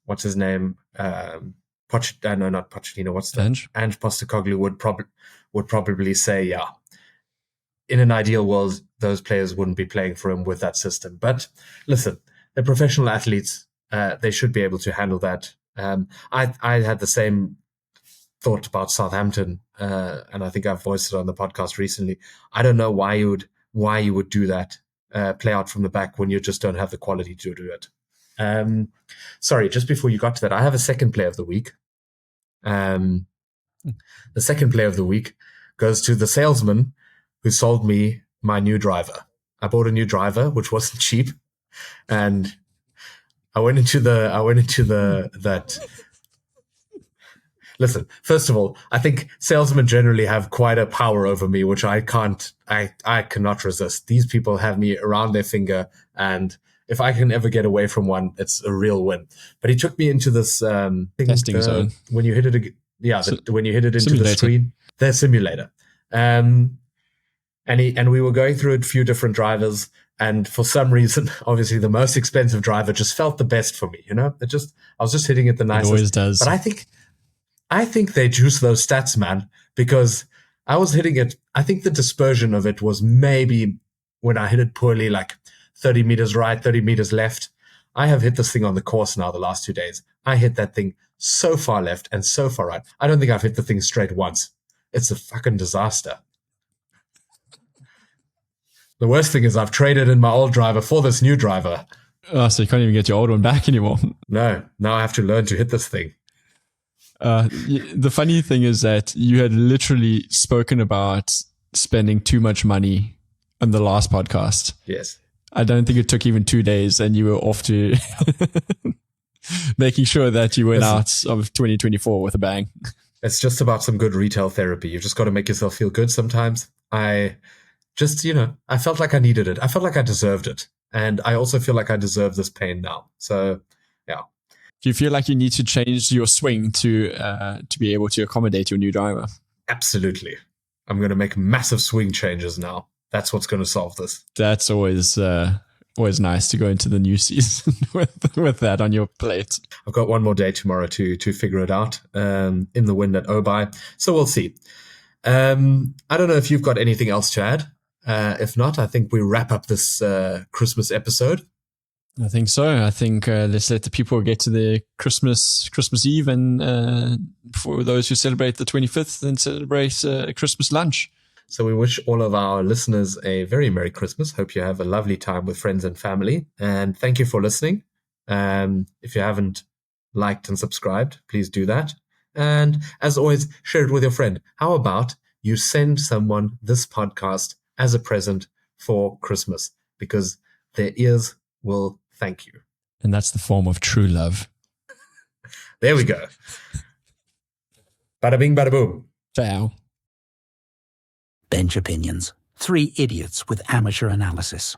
what's his name? Not Pochettino. What's that? Ange Postecoglou would probably say, yeah, in an ideal world, those players wouldn't be playing for him with that system. But listen, they're professional athletes. They should be able to handle that. I had the same thought about Southampton, and I think I've voiced it on the podcast recently. I don't know why you would do that, play out from the back when you just don't have the quality to do it. Sorry, just before you got to that, I have a second player of the week. The second player of the week goes to the salesman who sold me my new driver. I bought a new driver, which wasn't cheap, and I went into that. Listen, first of all, I think salesmen generally have quite a power over me, which I cannot resist. These people have me around their finger, and if I can ever get away from one, it's a real win. But he took me into this Testing zone. When you hit it, when you hit it into simulator. the screen, the simulator. And we were going through a few different drivers, and for some reason, obviously the most expensive driver just felt the best for me. I was just hitting it the nicest. It always does. But I think they juice those stats, man, because I was hitting it. I think the dispersion of it was maybe when I hit it poorly, like 30 meters right, 30 meters left. I have hit this thing on the course now the last 2 days. I hit that thing so far left and so far right. I don't think I've hit the thing straight once. It's a fucking disaster. The worst thing is I've traded in my old driver for this new driver. Oh, so you can't even get your old one back anymore. No, now I have to learn to hit this thing. The funny thing is that you had literally spoken about spending too much money on the last podcast. Yes. I don't think it took even 2 days and you were off to making sure that you went out of 2024 with a bang. It's just about some good retail therapy. You've just got to make yourself feel good sometimes. I felt like I needed it. I felt like I deserved it. And I also feel like I deserve this pain now. So, yeah. Do you feel like you need to change your swing to be able to accommodate your new driver? Absolutely. I'm going to make massive swing changes now. That's what's going to solve this. That's always nice to go into the new season with that on your plate. I've got one more day tomorrow to figure it out in the wind at Obai. So we'll see. I don't know if you've got anything else to add. If not, I think we wrap up this Christmas episode. I think so. I think let's let the people get to their Christmas Eve, and for those who celebrate the 25th, then celebrate Christmas lunch. So we wish all of our listeners a very Merry Christmas. Hope you have a lovely time with friends and family. And thank you for listening. If you haven't liked and subscribed, please do that. And as always, share it with your friend. How about you send someone this podcast as a present for Christmas? Because their ears will thank you. And that's the form of true love. There we go. Bada bing, bada boom. Ciao. Bench Opinions. 3 idiots with amateur analysis.